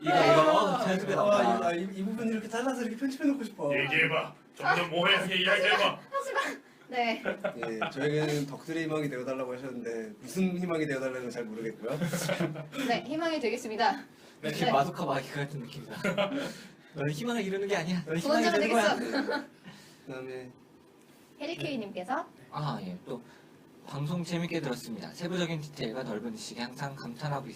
이거 자연스럽게 나온다. 이 부분 이렇게 잘라서 이렇게 편집해 놓고 싶어. 얘기해봐. 좀 더 뭐해 이야기해봐. 네. 예, 저에게는 덕들의 희망이 되어달라고 하셨는데 무슨 희망이 되어달라는 건 잘 모르겠고요. 네, 희망이 되겠습니다. 이렇게 네. 마도카 마기 같은 느낌이다. 너는 희망을 이루는 게 아니야. 너는 희망이 구원자가 되는 거야. 되겠어. 그다음에 해리케이님께서 예. 또 방송 재밌게 들었습니다. 세부적인 디테일과 넓은 지식에 항상 감탄하고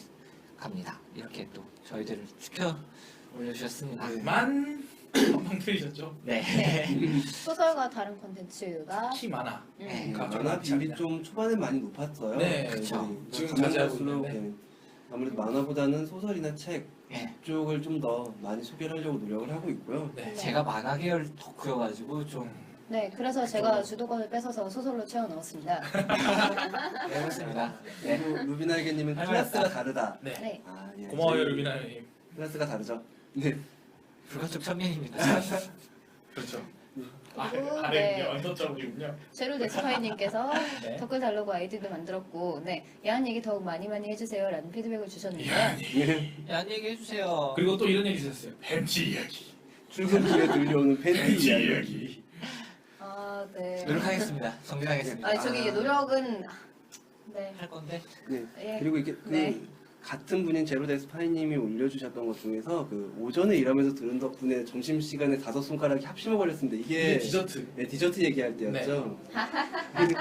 갑니다. 이렇게 또 저희들을 추켜 올려주셨습니다. 만 한방 틀리셨죠? 네. 네. 소설과 다른 콘텐츠가 키 많아. 네. 만화 비율이 좀 초반에 많이 높았어요. 네, 그쵸. 지금 가면 자제하고 갈수록, 있는데. 예, 아무래도 만화보다는 소설이나 책 네. 쪽을 좀 더 많이 소개를 하려고 노력을 하고 있고요. 네. 제가 만화 계열 덕후여가지고 좀 네, 그래서 제가 주도권을 뺏어서 소설로 채워 넣었습니다. 해봤습니다. 네. 그리고 루비나에게님은 할 클래스가 말했다. 다르다. 네. 네. 예, 고마워요 저희 루비나님. 클래스가 다르죠. 네. 불가촉 천민입니다. 그렇죠. 그리고 아래 네. 언더점이군요. 제로 데스파이님께서 네. 댓글 달라고 아이디도 만들었고, 네, 야한 얘기 더욱 많이 해주세요라는 피드백을 주셨는데요. 예. 야, 안녕히 해주세요. 그리고 또 이런 얘기 주셨어요. 벤치 이야기. 출근길에 들려오는 팬티 벤치 이야기. 이야기. 아, 네. 노력하겠습니다. 정진하겠습니다. 아, 저기 노력은 네, 할 건데. 네. 예. 그리고 이게 네. 같은 분인 제로데스파이님이 올려주셨던 것 중에서 오전에 일하면서 들은 덕분에 점심 시간에 5손가락이 합심어 버렸습니다. 이게 이게 디저트. 네, 디저트 얘기할 때였죠. 아주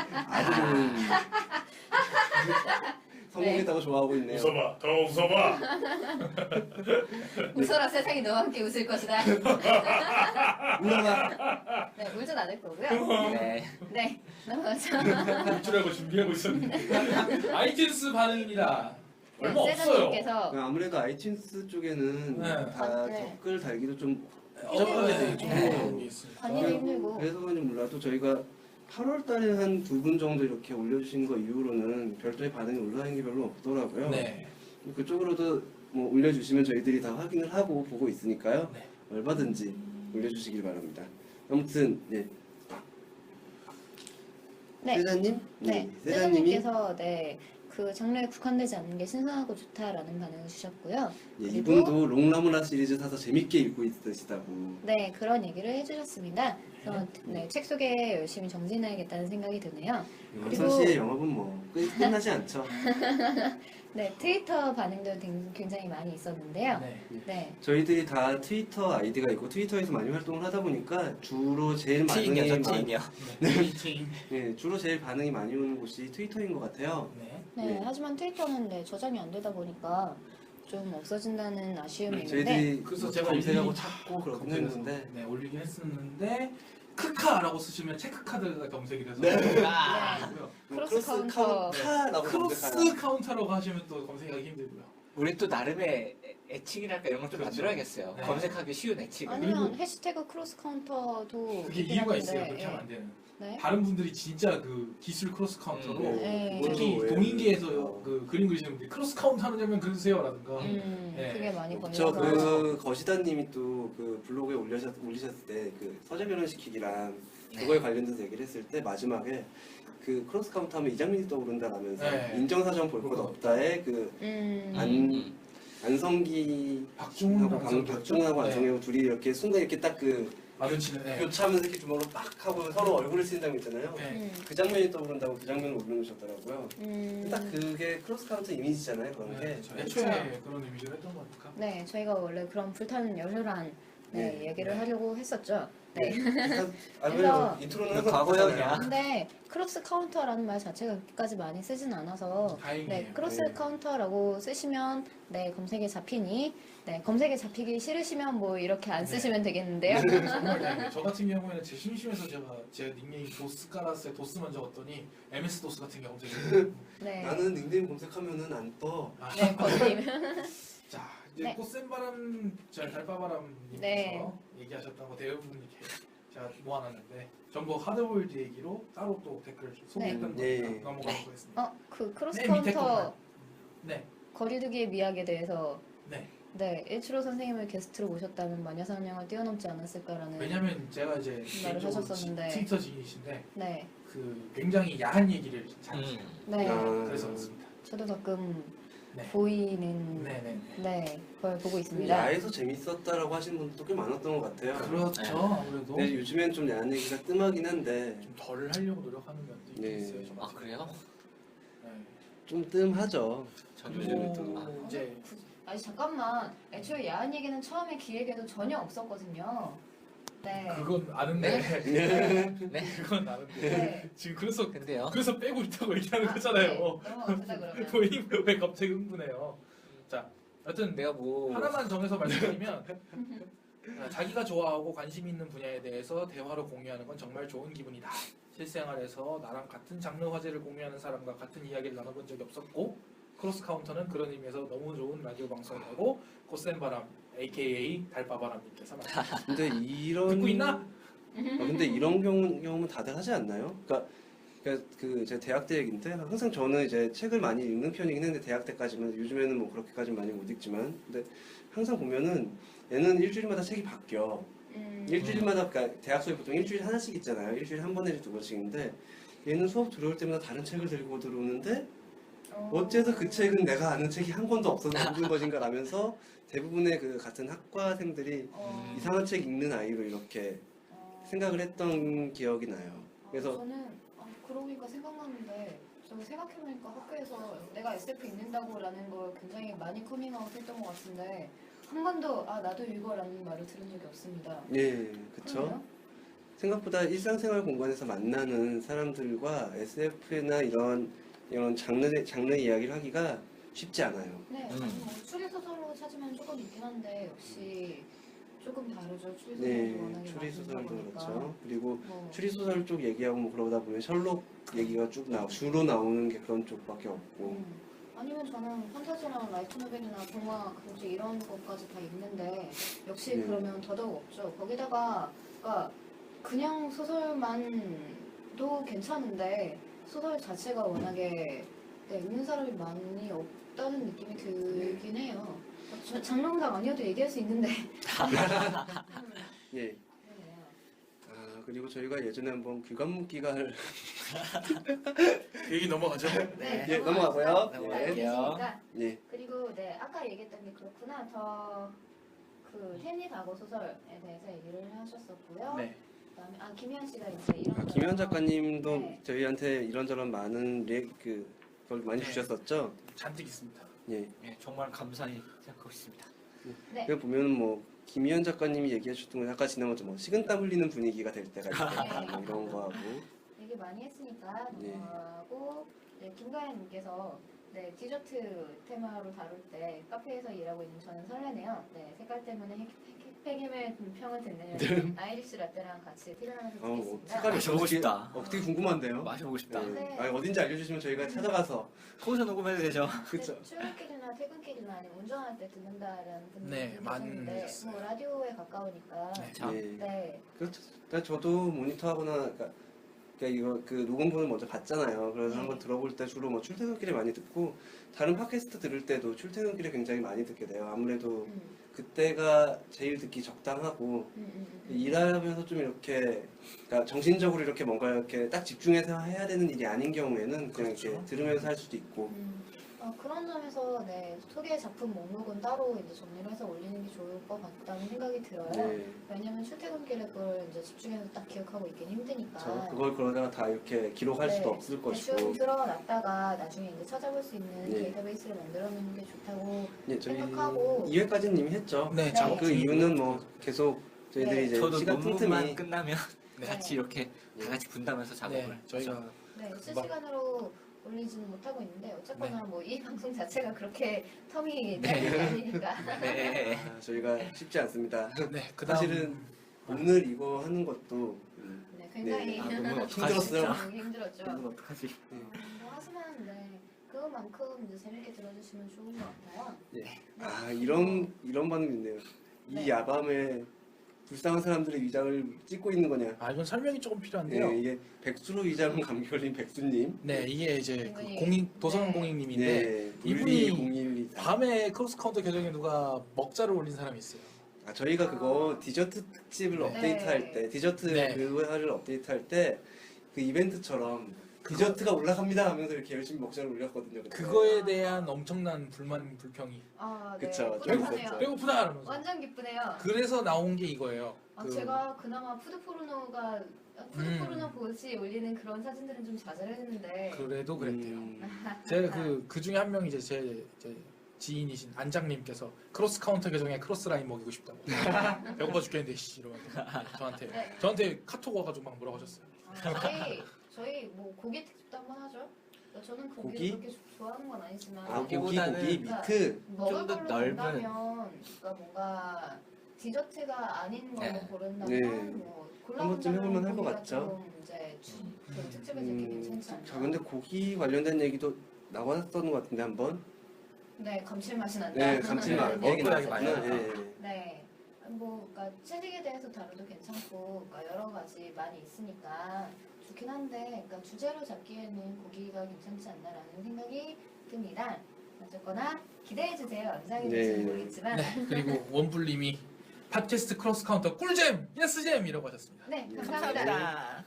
성공했다고 좋아하고 있네요. 웃어봐. 더 웃어봐. 웃어라 세상이 너와 함께 웃을 것이다. 울어봐. 네, 울진 않을 거고요. 네. 네, 넘어가죠. 울주라고 준비하고 있었는데. 아이튠스 반응입니다. 얼마 없어요. 세자님께서 아무래도 아이튠스 쪽에는 네. 다 네. 댓글 달기도 좀 어렵게 되게 좀 네. 어려운 게 있으니까. 관리도 힘들고. 그래서 그런지 몰라도 저희가 8월 달에 한 2분 정도 이렇게 올려주신 거 이후로는 별도의 반응이 올라온 게 별로 없더라고요. 네. 그쪽으로도 뭐 올려주시면 저희들이 다 확인을 하고 보고 있으니까요. 네. 얼마든지 올려주시길 바랍니다. 아무튼 네. 네. 세자님? 네, 세자님이 세자님께서 네, 그 장르에 국한되지 않는 게 신선하고 좋다라는 반응을 주셨고요. 예, 그리고 이분도 롱라무라 시리즈 사서 재밌게 읽고 있으시다고. 네, 그런 얘기를 해주셨습니다. 그래서 네, 책 소개 열심히 정진해야겠다는 생각이 드네요. 원선 씨의 영업은 뭐 끝나지 않죠. 네, 트위터 반응도 굉장히 많이 있었는데요. 네. 네, 저희들이 다 트위터 아이디가 있고 트위터에서 많이 활동을 하다 보니까 주로 제일 티잉이요, 많이 티잉이요. 네. 예, 주로 제일 반응이 많이 오는 곳이 트위터인 것 같아요. 네. 네, 네. 하지만 트위터는 네, 저장이 안 되다 보니까 좀 없어진다는 아쉬움이 있는데 저희들이 그래서 뭐 제가 검색하고 일일이 찾고 그러긴 검색해서 했는데 네, 올리긴 했었는데 크카라고 쓰시면 체크카드가 검색이 돼서 아, 크로스 카운터. 카라고 크로스 카운터라고 하시면 또 검색하기 힘들고요. 우리 또 나름의 애칭이랄까 이런 것도 그렇죠. 만들어야겠어요. 네. 검색하기 쉬운 애칭. 아니면 그리고- 해시태그 크로스 카운터도 그게 있긴 이유가 한데, 있어요. 그렇게 예. 하면 안 되는. 네. 다른 분들이 진짜 그 기술 크로스 카운터로 네. 특히 왜? 동인계에서 어. 그 그림 그리시는 분들이 크로스 카운터 하는 장면 그리세요라든가 네. 그게 많이 저 걸려서 그 거시다님이 또 그 블로그에 올리셨을 때 그 서재 변환시키기랑 그거에 관련돼서 얘기를 했을 때 마지막에 그 크로스 카운터 하면 이 장면이 떠오른다라면서 네. 인정사정 볼 것 없다에 그 안성기하고 박중훈 박중훈하고 네. 안성기하고 둘이 이렇게 순간 이렇게 딱 그 마주치는 네. 교차하면서 이렇게 주먹으로 빡 하고 서로 얼굴을 쓰는 장면 있잖아요. 네. 그 장면이 떠오른다고 그 장면을 올려놓으셨더라고요. 딱 그게 크로스 카운터 이미지잖아요. 그런 게. 네. 애초에 그런 이미지를 했던 거니까. 네, 저희가 원래 그런 불타는 열혈한 네, 네. 얘기를 하려고 했었죠. 네. 아무래도 인트로는 그 항상 과거형이야. 그렇잖아요. 근데 크로스 카운터라는 말 자체가 그렇게까지 많이 쓰진 않아서 다행이에요. 네, 크로스 네. 카운터라고 쓰시면 네, 검색에 잡히니 네, 검색에 잡히기 싫으시면 뭐 이렇게 안 네. 쓰시면 되겠는데요. 정말 다행이에요. 저 같은 경우에는 제 심심해서 제가 제 닉네임 도스 깔았어요. 도스만 적었더니 MS 도스 같은 게 검색이 네. 나는 닉네임 검색하면은 안 떠. 네, 권님. 자 이제 네. 꽃샘바람, 자 달바바람님께서 네. 얘기하셨던 거 대부분 이렇게 제가 모아놨는데 전부 하드보일드 얘기로 따로 또 댓글 소개했던 네. 거니까 네. 넘어가도록 하겠습니다. 그 크로스 맨 밑에 카운터 것만. 네, 거리두기의 미학에 대해서 네. 네, 일치로 선생님을 게스트로 모셨다면 마녀사냥을 뛰어넘지 않았을까라는 왜냐면 제가 이제 말을 개인적으로 하셨었는데. 트위터 지인이신데 네, 그 굉장히 야한 얘기를 잘하세요. 네. 아, 그래서 그렇습니다. 저도 가끔 네. 보이는 네네. 네, 걸 보고 있습니다. 야에서 재밌었다라고 하시는 분도 꽤 많았던 것 같아요. 그렇죠. 아무래도 근데 요즘엔 좀 야한 얘기가 뜸하긴 한데 좀 덜 하려고 노력하는 면도 있긴 네. 있어요. 저 아 같은 그래요? 경우는. 네. 좀 뜸하죠. 전 요즘에 또 그리고 이제 아니 잠깐만, 애초에 야한 얘기는 처음에 기획에도 전혀 없었거든요. 네. 그건 아는데 네. 그건 아는데 네. 지금 그래서 근데요. 빼고 있다고 얘기하는 거잖아요. 네. 넘어갑시다 그러면. 왜 갑자기 흥분해요? 자, 여튼 내가 뭐 하나만 정해서 말씀드리면 자기가 좋아하고 관심 있는 분야에 대해서 대화로 공유하는 건 정말 좋은 기분이다. 실생활에서 나랑 같은 장르 화제를 공유하는 사람과 같은 이야기를 나눠본 적이 없었고 크로스 카운터는 그런 의미에서 너무 좋은 라디오 방송이라고 꽃샘바람 AKA 달바바람님께서 말씀하셨습니다. 근데 이런 듣고 있나? 근데 이런 경우는 다들 하지 않나요? 그러니까 제 대학 때 얘기인데 항상 저는 이제 책을 많이 읽는 편이긴 했는데 대학 때까지만 요즘에는 뭐 그렇게까지 많이 못 읽지만 근데 항상 보면은 얘는 일주일마다 책이 바뀌어. 일주일마다 그러니까 대학 수업이 보통 일주일에 하나씩 있잖아요. 일주일에 한 번 내지 두 번씩인데 얘는 수업 들어올 때마다 다른 책을 들고 들어오는데 어째서 그 책은 내가 아는 책이 한 권도 없어서 읽은 것인가 라면서 대부분의 그 같은 학과생들이 이상한 책 읽는 아이로 이렇게 생각을 했던 기억이 나요. 그래서 저는 그러고 보니까 생각났는데 저 생각해보니까 학교에서 내가 SF 읽는다고라는 걸 굉장히 많이 커밍아웃 했던 것 같은데 한 번도 나도 읽어라는 말을 들은 적이 없습니다. 예, 그쵸. 그러네요. 생각보다 일상생활 공간에서 만나는 사람들과 SF나 이런 장르 이야기를 하기가 쉽지 않아요. 네, 뭐 추리소설로 찾으면 조금 있긴 한데 역시 조금 다르죠. 추리소설도 네, 워낙에 추리소설도 많다 보니까. 그렇죠. 그리고 뭐, 추리소설 쪽 얘기하고 뭐 그러다 보면 셜록 얘기가 주로 나오는 게 그런 쪽밖에 없고. 아니면 저는 판타지나 라이트 노벨이나 동화, 그렇지 이런 것까지 다 읽는데 역시 네. 그러면 더더욱 없죠. 거기다가 그러니까 그냥 소설만도 괜찮은데 소설 자체가 워낙에 읽는 사람이 많이 없다는 느낌이 들긴 해요. 장르가 아니어도 얘기할 수 있는데. 예. 그러네요. 그리고 저희가 예전에 한번 귀감기가를 그 얘기 넘어가죠. 네. 예, 넘어가고요. 알고 예. 계시니까. 예. 그리고 아까 얘기했던 게 그렇구나. 그 테니 과거 소설에 대해서 얘기를 하셨었고요. 네. 그다음에 김희연 씨가 이제 이런 김현 작가님도 네. 저희한테 이런저런 많은 그걸 많이 네. 주셨었죠. 잔뜩 있습니다. 예. 네, 정말 감사히 생각하고 있습니다. 네. 그 보면은 뭐 김희연 작가님이 얘기해 주셨던 건 아까 지나갔죠. 뭐 식은땀 흘리는 분위기가 될 때가 있다. 뭐 이런 거 하고. 얘기 많이 했으니까 네. 넘어가고 김가연님께서 디저트 테마로 다룰 때 카페에서 일하고 있는 저는 설레네요. 색깔 때문에 팩임의 평을 듣는 아이리시 라떼랑 같이 퇴근하면서 듣겠습니다. 색깔이 마셔보고 싶다. 되게 궁금한데요. 마셔보고 싶다. 네. 어딘지 알려주시면 저희가 찾아가서. 거기서 녹음해도 되죠? 그렇죠. 출근길이나 퇴근길이나 아니면 운전할 때 듣는다라는 분들이 네, 많이 계셨는데 있어요. 뭐 라디오에 가까우니까 네. 자, 예. 네. 그렇죠. 그러니까 저도 모니터하거나 그러니까 이거 그 녹음본을 먼저 봤잖아요. 그래서 네. 한번 들어볼 때 주로 뭐 출퇴근길에 많이 듣고 다른 팟캐스트 들을 때도 출퇴근길에 굉장히 많이 듣게 돼요. 아무래도 그때가 제일 듣기 적당하고 일하면서 좀 이렇게 그러니까 정신적으로 이렇게 뭔가 이렇게 딱 집중해서 해야 되는 일이 아닌 경우에는 그냥 그렇죠. 이렇게 들으면서 할 수도 있고. 그런 점에서 네, 소개 작품 목록은 따로 이제 정리를 해서 올리는 게 좋을 것 같다는 생각이 들어요. 네. 왜냐면 출퇴근길에 그걸 이제 집중해서 딱 기억하고 있긴 힘드니까. 그걸 그러다가 다 이렇게 기록할 네, 수도 없을 대충 것이고. 들어놨다가 나중에 이제 찾아볼 수 있는 네. 데이터베이스를 만들어 놓는 게 좋다고 네, 저희 생각하고. 2회까지는 이미 했죠. 네, 네. 그 이유는 뭐 계속 저희들이 네. 이제 저도 시간 논문만 틈틈이 끝나면 네. 같이 이렇게 다 같이 분담해서 작업을. 네, 저희가 네, 실시간으로 올리지는 못하고 있는데 어쨌거나 뭐 이 방송 자체가 그렇게 텀이 네. 짧은 게 아니니까. 네. 저희가 쉽지 않습니다. 네, 그다음 사실은 오늘 이거 하는 것도 네, 굉장히 네. 아, 논문 어떡하지? 힘들었어요. 진짜? 힘들었죠. 논문 어떡하지? 뭐 하지만 네, 그만큼 이제 재밌게 들어주시면 좋은 것 같아요. 네. 아 이런 반응이 있네요. 이 네. 야밤에 불쌍한 사람들의 위장을 찍고 있는 거냐? 아 이건 설명이 조금 필요한데요. 네, 이게 백수로 위장 감기 걸린 백수님. 네, 이게 이제 그 이분이- 공인 도서관 네. 공익님인데 네, 이분이 0124. 밤에 크로스 카운터 계정에 누가 먹자를 올린 사람이 있어요. 아 저희가 그거 디저트 특집을 네. 업데이트할 때 디저트 네. 그거를 업데이트할 때 그 이벤트처럼 디저트가 올라갑니다 하면서 이렇게 열심히 먹자를 올렸거든요. 그때. 그거에 대한 엄청난 불만 불평이 아, 네. 그쵸, 뿌듯하네요. 좀 배고프다 이러면서 완전 기쁘네요. 그래서 나온 게 이거예요. 그 제가 그나마 푸드포르노가 푸드포르노 보시 올리는 그런 사진들은 좀 자제했는데 그래도 그랬대요. 음, 제가 그 중에 한 명이 이제 제 지인이신 안장님께서 크로스 카운터 계정에 크로스 라인 먹이고 싶다고 배고파 죽겠는데 씨 이러면서 저한테 네. 저한테 카톡 와가지고 막 뭐라고 하셨어요. 저희 뭐 고기 특집도 한번 하죠. 저는 고기? 고기를 그렇게 좋아하는 건 아니지만 아 고기 고기보다는 미트. 먹을 좀더 걸로 넓은- 본다면 그러니까 뭔가 디저트가 아닌 걸로 네. 고른다면 네. 뭐 한 번쯤 해볼만 할것 고기가 같죠? 좀 이제 그 특집을 듣기 괜찮지 않나? 자 근데 고기 관련된 얘기도 나왔었던 것 같은데 한번. 네, 감칠맛이 난다. 네, 감칠맛 네, 얘기 먹어야지 나왔었나? 많이 네. 네, 뭐 그러니까 채식에 대해서 다뤄도 괜찮고 그러니까 여러 가지 많이 있으니까 좋긴 한데 그러니까 주제로 잡기에는 고기가 괜찮지 않나라는 생각이 듭니다. 어쨌거나 기대해 주세요. 영상이 네. 될지는 모르겠지만 네 그리고 원불님이 팟캐스트 크로스 카운터 꿀잼 예스잼 이라고 하셨습니다. 네, 감사합니다.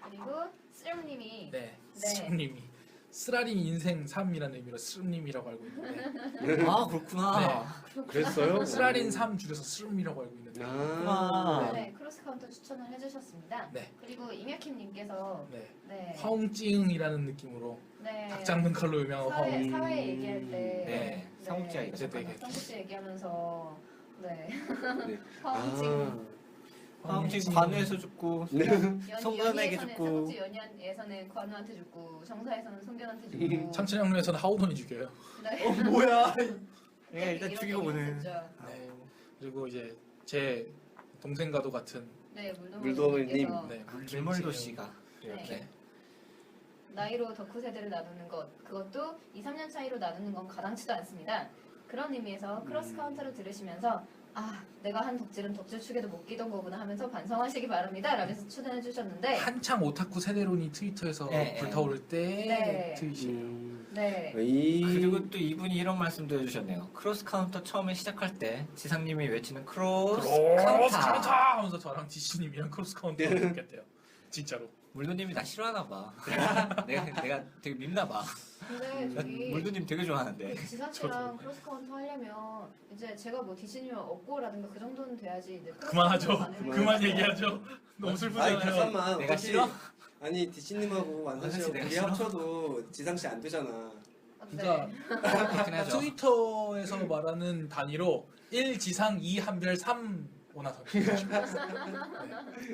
그리고 쓰름님이 네, 네. 스님이 쓰라린 인생 3이라는 의미로 스름님이라고 알고 있는데 아 그렇구나. 그랬어요? 쓰라린 3 줄여서 스름이라고 알고 있는데 아. 네, 크로스 카운터 추천을 해주셨습니다. 네. 그리고 임혁킴님께서 네. 네, 화웅찡이라는 느낌으로 네, 닭 잡는 칼로 유명한 화웅. 사회 얘기할 때 네, 삼국지가 어쨌든 있었구나. 이게 삼국지 얘기하면서 네, 네. 화웅찡 화웅찡 관우에서 죽고 네. 송견에게 연희에서는 죽고. 삼국지 연희에서는 관우한테 죽고 정사에서는 송견한테 죽고 창천영로에서는 하우돈이 죽여요. 네. 뭐야? 네, 얘가 일단 이런 죽이고 얘기 보는. 있었죠. 네. 그리고 이제 제 동생과도 같은 네, 물도님. 물도님께서 네, 김월도 씨가 네. 이렇게 나이로 덕후 세대를 나누는 것 그것도 2, 3년 차이로 나누는 건 가당치도 않습니다. 그런 의미에서 크로스 카운터를 들으시면서 아 내가 한 덕질은 덕질 축에도 못 끼던 거구나 하면서 반성하시기 바랍니다 라면서 추천해 주셨는데 한창 오타쿠 세대론이 트위터에서 네, 불타오를 때 네. 트윗이에요. 네 그리고 또 이분이 이런 말씀도 해주셨네요. 크로스 카운터 처음에 시작할 때 지상님이 외치는 크로스 크로스 카운터. 카운터 하면서 저랑 지씨님이랑 크로스 카운터를 네. 했겠대요. 진짜로. 물도님이 나 싫어하나 봐. 내가 되게 밉나 봐. 근데 나 저기 물도님 되게 좋아하는데. 지사 씨랑 크로스 카운터 하려면 이제 제가 뭐 디즈니면 없고라든가 그 정도는 돼야지 이제 크로스 그만하죠. 카운터 가능해요. 그만 얘기하죠. 너무 아니 슬프잖아요. 잠깐만. 내가 어차피- 싫어? 아니 디씨님하고 완선 완선 씨 씨랑 내가 둘이 싫어? 합쳐도 지상 씨 안 되잖아. 그러니까 그렇긴 하죠. 트위터에서 말하는 단위로 1 지상 2 한별 3 오나선.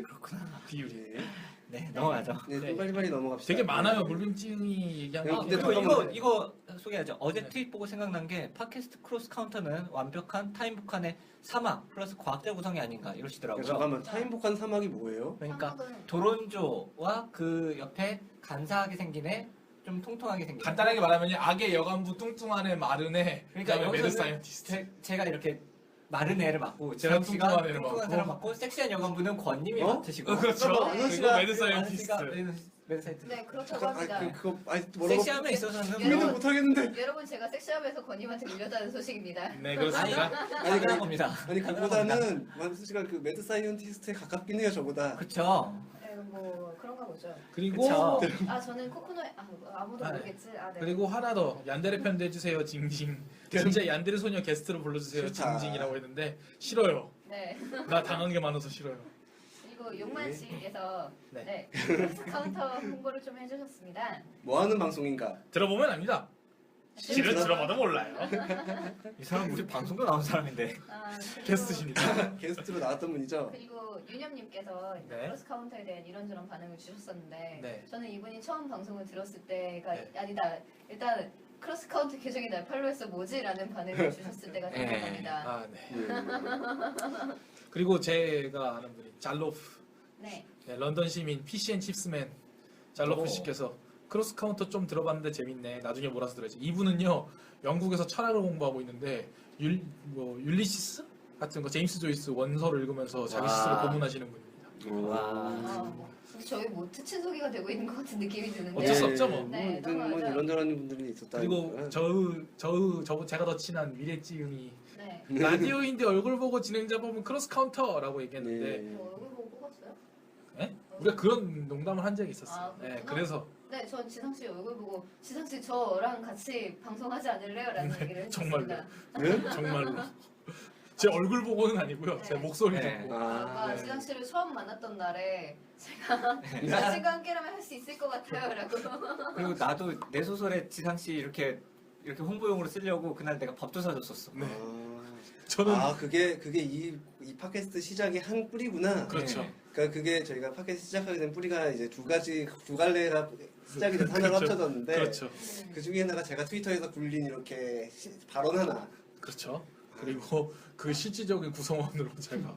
그렇구나. 비율이. 네. 네, 넘어가죠. 네, 네. 좀 빨리빨리 넘어갑시다. 되게 많아요. 물빔증이 얘기한 네, 거. 근데 그리고 잠깐만. 이거 소개하죠. 어제 네. 트윗 보고 생각난 게 팟캐스트 크로스 카운터는 완벽한 타임 북한의 사막 플러스 과학자 구성이 아닌가 야, 이러시더라고요. 잠깐만 타임복한 사막이 뭐예요? 그러니까 사막은- 도론조와 그 옆에 간사하게 생긴 애, 좀 통통하게 생긴 애. 간단하게 말하면 악의 여간부 뚱뚱한 애 마른 애 그러니까 그다음에 매드 여기서는 사이언티스트. 제가 이렇게 마른 애를 맡고 제가 지상 씨가 뚱뚱한 애를 뚱뚱한 맡고. 사람 맡고 섹시한 여관분은 권님이 어? 맡으시고 그렇죠. 잠깐만, 그리고 씨가- 매드 사이언티스트. 웹사이트. 네, 그렇다고 합니다. 그거 뭐라고 섹시함에 있어서는 우리는 여러분, 못하겠는데. 여러분 제가 섹시함에서 권님한테 밀렸다는 소식입니다. 네 그렇습니다. 가능한 겁니다. 아니 그보다는 만수 씨가 그 매드 사이언티스트에 가깝긴 해요 저보다. 그렇죠. 네, 뭐 그런가 보죠. 그리고 그쵸. 아 저는 코코넛 아무도 아, 네. 모르겠지. 아 네. 그리고 하나 더 얀데레 편도 해주세요 징징. 진짜 얀데레 소녀 게스트로 불러주세요 싫다. 징징이라고 했는데 싫어요. 네. 나 당한 게 많아서 싫어요. 그리고 용만 씨께서 네. 네. 카운터 홍보를 좀 해주셨습니다. 뭐 하는 방송인가? 들어보면 압니다. 실은 들어봐도 몰라요. 이 사람 우리 방송도 나온 사람인데. 그리고- 게스트십니다. 게스트로 나왔던 분이죠. 그리고 윤엽님께서 네. 크로스 카운터에 대한 이런저런 반응을 주셨었는데 네. 저는 이분이 처음 방송을 들었을 때가 네. 아니다. 일단 크로스 카운터 계정이 날 팔로우해서 뭐지라는 반응을 주셨을 때가 네. 생각납니다. 아 네. 네. 그리고 제가 아는 분이 잘로프. 네. 네, 런던 시민 PC&칩스맨 잘로프 오. 씨께서 크로스 카운터 좀 들어봤는데 재밌네. 나중에 몰아서 들어야지. 이분은요 영국에서 철학을 공부하고 있는데 율리시스 같은 거 제임스 조이스 원서를 읽으면서 자기 스스로 와. 고문하시는 분입니다. 와. 뭐, 저희 뭐 특친 소개가 되고 있는 것 같은 느낌이 드는데. 어쩔 수 없죠, 뭐. 네, 뭐 넘어가죠. 이런저런 분들이 있었다. 그리고 제가 더 친한 미래찌음이 네. 라디오인데 얼굴 보고 진행자 보면 크로스 카운터라고 얘기했는데 뭐 얼굴 보고 뽑았어요? 네? 우리가 그런 농담을 한 적이 있었어요. 아, 네, 그렇구나. 그래서 네, 전 지상 씨 얼굴 보고 지상 씨 저랑 같이 방송하지 않을래요?라는 네, 얘기를 정말로. 했습니다. 네? 정말로 제 얼굴 보고는 아니고요. 제 네. 목소리 네. 듣고 아, 네. 지상 씨를 처음 만났던 날에 제가 자신과 함께라면 할 수 있을 것 같아요라고. 그리고 나도 내 소설에 지상 씨 이렇게 홍보용으로 쓰려고 그날 내가 밥도 사줬었어. 네. 아, 저는 그게 이 팟캐스트 시작의 한 뿌리구나. 그렇죠. 네. 그러니까 그게 저희가 팟캐스트 시작하게 된 뿌리가 이제 두 갈래가 시작이 돼서 하나로 그렇죠. 합쳐졌는데 그렇죠. 그 중에 하나가 제가 트위터에서 굴린 이렇게 발언 하나. 그렇죠. 그리고 그 실질적인 구성원으로 제가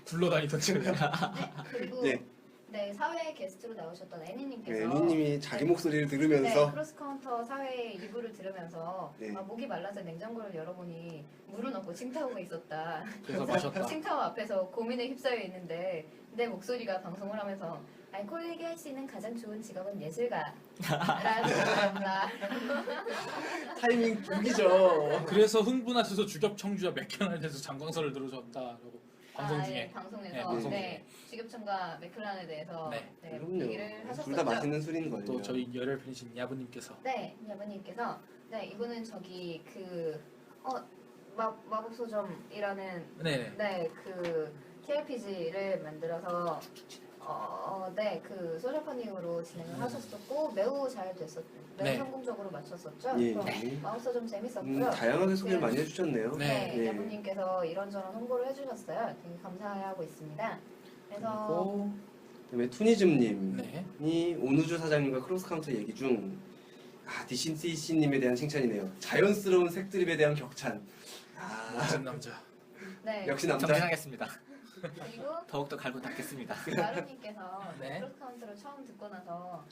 굴러다니던 제가 네, 그리고 네. 네, 사회 게스트로 나오셨던 애니님께서 애니님이 자기 네. 목소리를 네, 들으면서 크로스 카운터 사회 2부를 들으면서 네. 목이 말라서 냉장고를 열어보니 물은 없고 칭타오가 있었다. 그래서 마셨다. 칭타오 앞에서 고민에 휩싸여 있는데 내 목소리가 방송을 하면서 알코올 얘기할 수 있는 가장 좋은 직업은 예술가라는 겁니다. 타이밍 죽이죠. 그래서 흥분하셔서 주겹 청주와 맥케나에서 장광설을 들어줬다라고 방송 중에 네, 방송에서 네, 방송 네, 주겹청과 맥클란에 대해서 네. 네, 그럼요. 얘기를 하셨었죠. 둘 다 맛있는 술인 거예요. 또 저희 열혈 팬이신 야부님께서 네, 여분님께서 네 이분은 저기 그 마법소점이라는 네네 네 그 TRPG를 만들어서 네 그 소셜 퍼닝으로 진행을 하셨었고 매우 잘 됐었 매우 네. 성공적으로 마쳤었죠. 예. 그래서 마법소점 재밌었고요. 다양하게 소개를 네. 많이 해주셨네요. 네. 네, 예. 야부님께서 이런저런 홍보를 해주셨어요. 되게 감사해하고 있습니다. 그래서 그리고 그다음에 투니즘님이 네 온우주 사장님과 크로스카운터 얘기 중 DCC님에 대한 칭찬이네요. 자연스러운 색드립에 대한 격찬. 멋진 남자 네 역시 남자. 정리하겠습니다. 그리고 더욱더 갈고 닦겠습니다. 마루님께서 네. 크로스 카운트를 처음 듣고 나서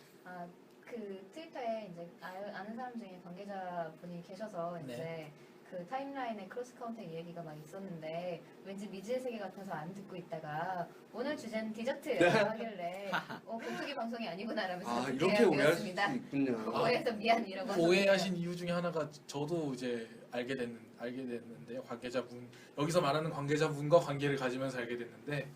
그 트위터에 이제 아는 사람 중에 관계자분이 계셔서 네. 이제 그 타임라인에 크로스 카운터 이야기가 막 있었는데 왠지 미지의 세계 같아서 안 듣고 있다가 오늘 주제는 디저트라고 하길래 격투기 방송이 아니구나라면서 이렇게 오해할 수 되었습니다. 있군요. 오해해서 미안이라고 오해하신 이유 중에 하나가 저도 이제 알게 됐는데요. 관계자분 여기서 말하는 관계자분과 관계를 가지면서 알게 됐는데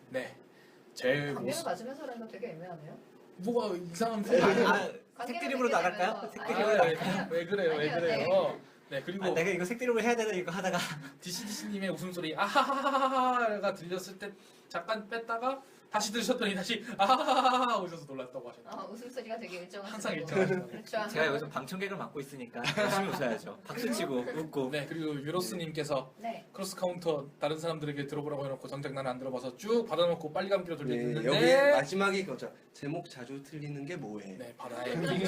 네제 관계를 가지면서라는 거 되게 애매하네요. 뭐가 이상한 색드립으로 나갈까요? 색드립으로 아니요, 나갈까요? 아니요. 왜 그래요? 왜 아니요, 그래요? 네 그리고 내가 이거 색드립을 해야 되나 이거 하다가 DCDC님의 웃음소리 아하하하하가 들렸을 때 잠깐 뺐다가 다시 들으셨더니 다시 아하하하 오셔서 놀랐다고 하셨나요? 웃음소리가 되게 일정하시고 항상 일정하시고 그렇죠. 제가 여기서 방청객을 맡고 있으니까 열심히 웃어야죠. 박수치고 웃고. 네 그리고 유로스님께서 네. 크로스 카운터 다른 사람들에게 들어보라고 해놓고 정작 나는 안 들어봐서 쭉 받아놓고 빨리 감기로 네, 돌려듣는데 여기 마지막에 그거죠. 제목 자주 틀리는 게 뭐해? 네 바다의 핑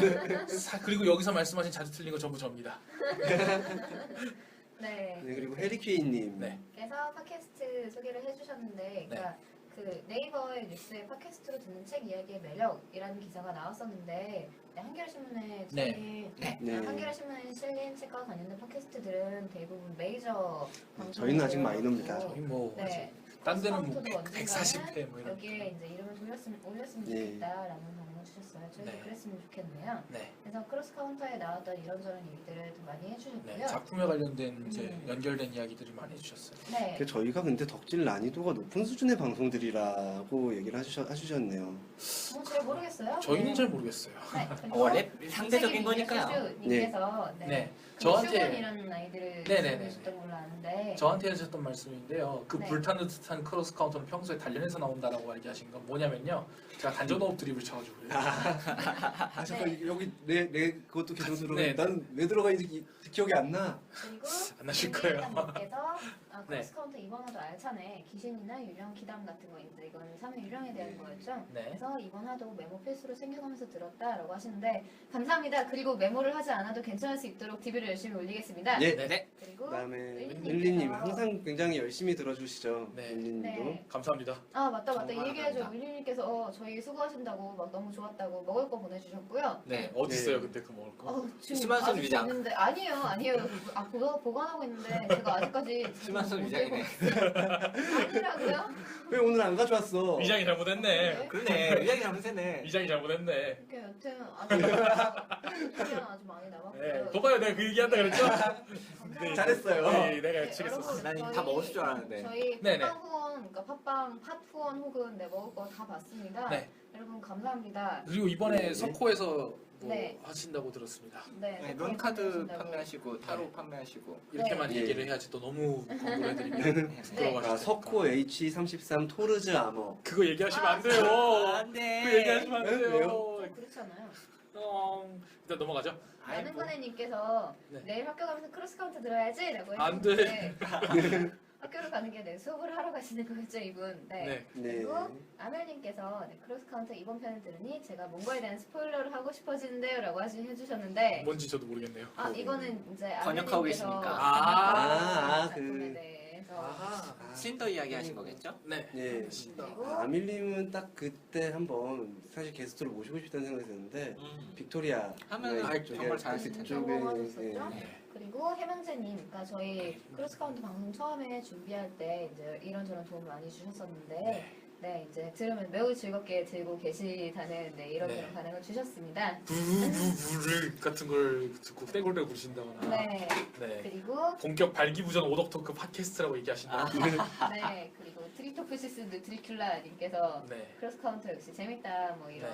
그리고 여기서 말씀하신 자주 틀린 거 전부 접니다. 네. 네, 그리고 해리케이님. 네. 그래서 팟캐스트 소개를 해주셨는데, 그러니까 그 네이버의 뉴스에 팟캐스트로 듣는 책 이야기의 매력이라는 기사가 나왔었는데, 네, 한겨레 신문에 실린 네. 한겨레 신문에 실린 책과 관련된 팟캐스트들은 대부분 메이저 방송 저희는 아직 마이너입니다. 저희 뭐 네. 딴 데는 뭐 카운터도 언젠가는 140회 뭐 이런. 여기에 이제 이름을 올렸으면 예. 좋겠다라는 반응을 주셨어요. 저희도 네. 그랬으면 좋겠네요. 네. 그래서 크로스 카운터에 나왔던 이런저런 얘기들을 좀 많이 해주셨고요. 네. 작품에 관련된 이제 음. 연결된 이야기들을 많이 해주셨어요. 네. 그 저희가 근데 덕질 난이도가 높은 수준의 방송들이라고 얘기를 하셨네요. 잘 모르겠어요. 저희는 네. 잘 모르겠어요. 네. 그리고 원래 상대적인 거니까요. 님께서 네. 네. 저한테 저한테 이라는 아이들을 네네네. 주셨던 걸로 아는데 저한테 하셨던 말씀인데요. 그 네. 불타는 듯한 크로스 카운터는 평소에 단련해서 나온다라고 얘기하신 건 뭐냐면요. 제가 단전호흡 드립을 쳐가지고 그래요. 아 잠깐 여기 내 그것도 계정 들어가. 네. 난 왜 들어가는지 기억이 안 나. 그리고 안 나실 거예요. 님께서 네. 크로스 카운터 이번 화도 알차네. 귀신이나 유령 기담 같은 거 있는데 이건 3회 유령에 대한 거였죠. 네. 그래서 이번 화도 메모 필수로 챙겨가면서 들었다라고 하시는데 감사합니다. 그리고 메모를 하지 않아도 괜찮을 수 있도록 DB를 열심히 올리겠습니다. 예. 네. 그리고 그다음에 릴리님께서- 릴리님 항상 굉장히 열심히 들어주시죠. 네. 릴리님도. 네. 감사합니다. 아 맞다 이 정말 얘기해줘. 감사합니다. 윌리님께서 저희 수고하신다고 막 너무 좋았다고 먹을 거 보내주셨고요. 네. 어디 네. 있어요, 근데 그 먹을 거? 지금 심한선 아직도 위장. 있는데 아니에요. 보관하고 있는데 제가 아직까지 심한선 못 위장이네. 들고 아니라고요? 왜 오늘 안 가져왔어? 위장이 잘못했네. 그러네. 의장이 잘못했네. 위장이 잘못했네. 이렇게 여튼 아주 많이 남았고요. 네. 봐봐요, 내가 그 얘기한다 그랬죠? 네. 잘했어요. 네, 내가 예측했었어. 여러분, 난 저희- 다 먹었을 줄 알았는데. 저희 네네. 팟빵 후원, 그러니까 팟빵 팟 후원 혹은 먹을 거 다 봤습니다. 네. 여러분 감사합니다. 그리고 이번에 네. 석호에서 뭐 네. 하신다고 들었습니다. 네, 네, 론카드 판매하신다고. 판매하시고 타로 네. 판매하시고. 이렇게만 네. 얘기를 해야지 또 너무 광고를 해드리면 네. 부끄러워하시니까. 아, 석호 H33 토르즈 아머. 그거 얘기하시면 안 돼요. 안돼. 그거 얘기하시면 안 네, 돼요. 좀 그렇잖아요. 일단 넘어가죠. 많은 거네님께서 네. 내일 학교 가면서 크로스 카운트 들어야지라고 안 해주셨는데 학교를 가는 게 네, 수업을 하러 가시는 거겠죠 이분. 네. 네. 네. 그리고 아멜님께서 네, 크로스 카운트 이번 편을 들으니 제가 뭔가에 대한 스포일러를 하고 싶어지는데요라고 해주셨는데 뭔지 저도 모르겠네요. 아 이거는 이제 번역하고 아멜님께서 계시니까. 아, 작품에 그- 대해서 아하. 신더 이야기 하신 거겠죠? 네. 네. 신다. 그리고 아밀님은 딱 그때 한번 사실 게스트로 모시고 싶다는 생각이 드는데 빅토리아 하면은 정말 잘하실 텐데. 성공하셨었죠? 네. 그리고 해명재님, 그러니까 저희 크로스 카운트 방송 처음에 준비할 때 이제 이런저런 도움 많이 주셨었는데, 네 이제 들으면 매우 즐겁게 들고 계시다는 네, 이런저런 네. 반응을 주셨습니다. 부르르 같은 걸 듣고 떼굴떼굴 부르신다거나. 네, 네. 그리고 본격 발기부전 오덕토크 팟캐스트라고 얘기하신다거나. 네 그리고 트리토프시스 드리큘라님께서 네. 크로스 카운터 역시 재밌다 뭐 이런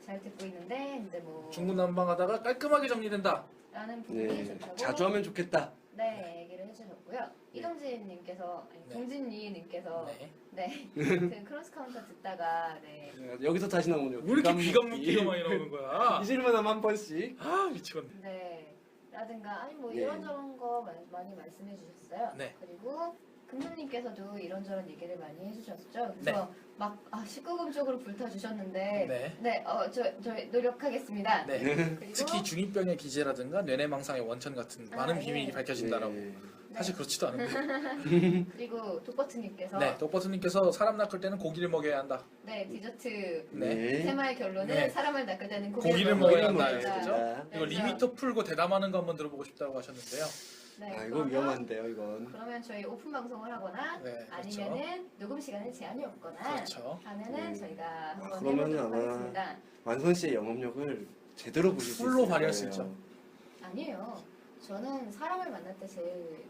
잘 듣고 있는데 이제 뭐 중구난방하다가 깔끔하게 정리된다. 라는 부분이 네. 좋다고 자주 하면 좋겠다. 네 얘기를 해주셨고요. 이동진님께서 아니, 네. 동진이님께서 네. 네 그 크로스 카운터 듣다가 네 여기서 다시 나오네요. 왜 이렇게 귀감 묶기가 많이 나오는 거야? 잊을만 하면 한 번씩. 아 미치겠네. 네. 라든가 아니 뭐 네. 이런저런 거 많이 말씀해 주셨어요. 네. 그리고 금수님께서도 이런저런 얘기를 많이 해주셨죠. 그래서 막 19금 쪽으로 불타 주셨는데 네. 저 노력하겠습니다. 네. 그리고 특히 중이병의 기제라든가 뇌내망상의 원천 같은 많은 아, 비밀이 네. 밝혀진다라고. 네. 사실 그렇지도 않은데. 그리고 독버트님께서 네. 독버스님께서 사람 낚을 때는 고기를 먹여야 한다. 네 디저트 네. 테마의 결론은 네. 사람을 낚을 때는 고기를 먹어야 먹어야 고기를 한다. 먹어야 그죠? 한다. 이거 네, 리미터 풀고 대담하는 거 한번 들어보고 싶다고 하셨는데요. 네, 아 이거 그러면- 위험한데요 이건. 그러면 저희 오픈 방송을 하거나 네, 그렇죠. 아니면은 녹음 시간에 제한이 없거나 그렇죠. 하면은 저희가 한번 그러면은 해보도록 아마 하겠습니다. 완선 씨의 영업력을 제대로 보실 수 풀로 있을 발휘할 수 거예요. 있죠. 아니에요. 저는 사람을 만날 때 제일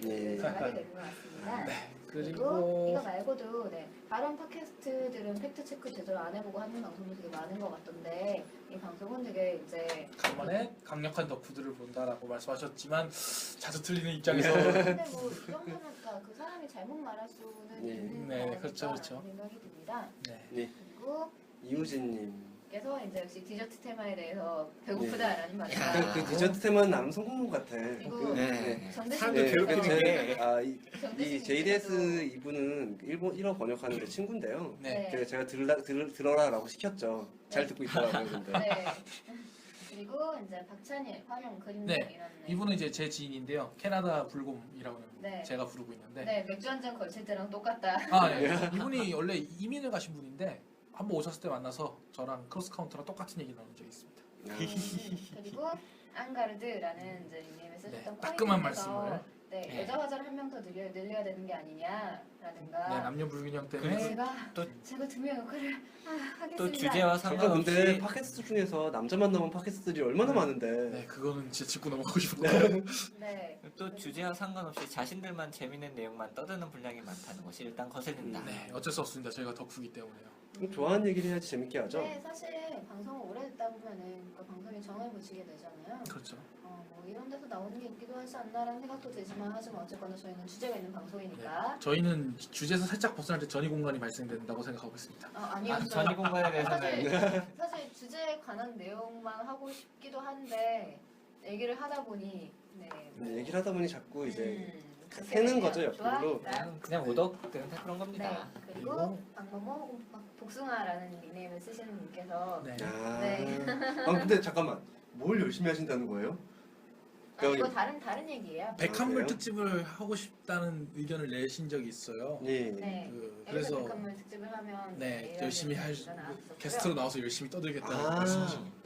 네. 잘하게 되는 것 같습니다. 네. 그리고 그리고 이거 말고도 다른 팟캐스트들은 팩트 체크 제대로 안 해보고 하는 방송도 되게 많은 것 같던데 이 방송은 되게 이제 간만에 강력한 덕후들을 본다라고 말씀하셨지만 자주 틀리는 입장에서 근데 뭐 이 정도는 그 사람이 잘못 말할 수는 네. 있는 네, 거니까 그렇죠, 그렇죠. 생각이 듭니다. 네. 네. 그리고 이우진님. 그래서 이제 역시 디저트 테마에 대해서 배고프다라는 말이 약간 그 디저트 테마는 나름 성공한 것 같아. 그리고 그, 네. 전대식 사람들 네, 괴롭히는 그 게. 이 JDS 이분은 일본 1어 번역하는데 친구인데요. 네. 네. 제가 들어라라고 시켰죠. 잘 듣고 있더라고요. 근데. 네. 그리고 이제 박찬일 화룡 그림이라는 이분은 이제 제 지인인데요. 캐나다 불곰이라고 네. 제가 부르고 있는데 네 맥주 한 잔 걸칠 때랑 똑같다. 아, 네. 이분이 원래 이민을 가신 분인데 한번 오셨을 때 만나서 저랑 크로스 카운터랑 똑같은 얘기 나눈 적이 있습니다. 아, 그리고 앙가르드라는 이제 닉네임을 쓰셨던 네, 따끔한 코인님께서 말씀을. 네, 네. 여자 화자를 한 명 더 늘려야 되는 게 아니냐라든가. 네, 남녀 불균형 때문에 제가 또- 두 명 역할을 하겠습니다. 또 주제와 잠깐 근데 상관없이 팟캐스트 중에서 남자만 나온 팟캐스트들이 얼마나 많은데. 네, 그거는 진짜 짚고 넘어가고 싶고. 네. 또 주제와 상관없이 자신들만 재밌는 내용만 떠드는 분량이 많다는 것이 일단 거슬린다. 네, 어쩔 수 없습니다. 저희가 덕후기 때문에요. 좋아하는 얘기를 해야지 재밌게 하죠. 네, 사실 방송을 오래 듣다 보면은 그 방송에 정을 붙이게 되잖아요. 그렇죠. 뭐 이런 데서 나오는 게 있기도 하지 않나라는 생각도 들지만 하지만 어쨌거나 저희는 주제가 있는 방송이니까. 저희는 주제에서 살짝 벗어날 때 전이 공간이 발생된다고 생각하고 있습니다. 아니요. 아, 전이 공간에 대해서는 사실 주제에 관한 내용만 하고 싶기도 한데 얘기를 하다 보니 네, 얘기를 하다 보니 자꾸 이제 그렇게 새는 거죠, 되면 옆으로. 좋아하니까. 그냥 오덕들은 다 그런 겁니다. 네. 그리고 박모모 복숭아라는 닉네임을 쓰시는 분께서 네. 아, 네. 근데 잠깐만 뭘 열심히 하신다는 거예요? 이거 다른 얘기예요. 백합물 그래요? 특집을 하고 싶다는 의견을 내신 적이 있어요. 예. 네. 그래서 그래서 백합물 특집을 하면 네, 이런 열심히 할 얘기가 나왔었고요. 게스트로 나와서 열심히 떠들겠다는 아. 말씀하신 겁니다.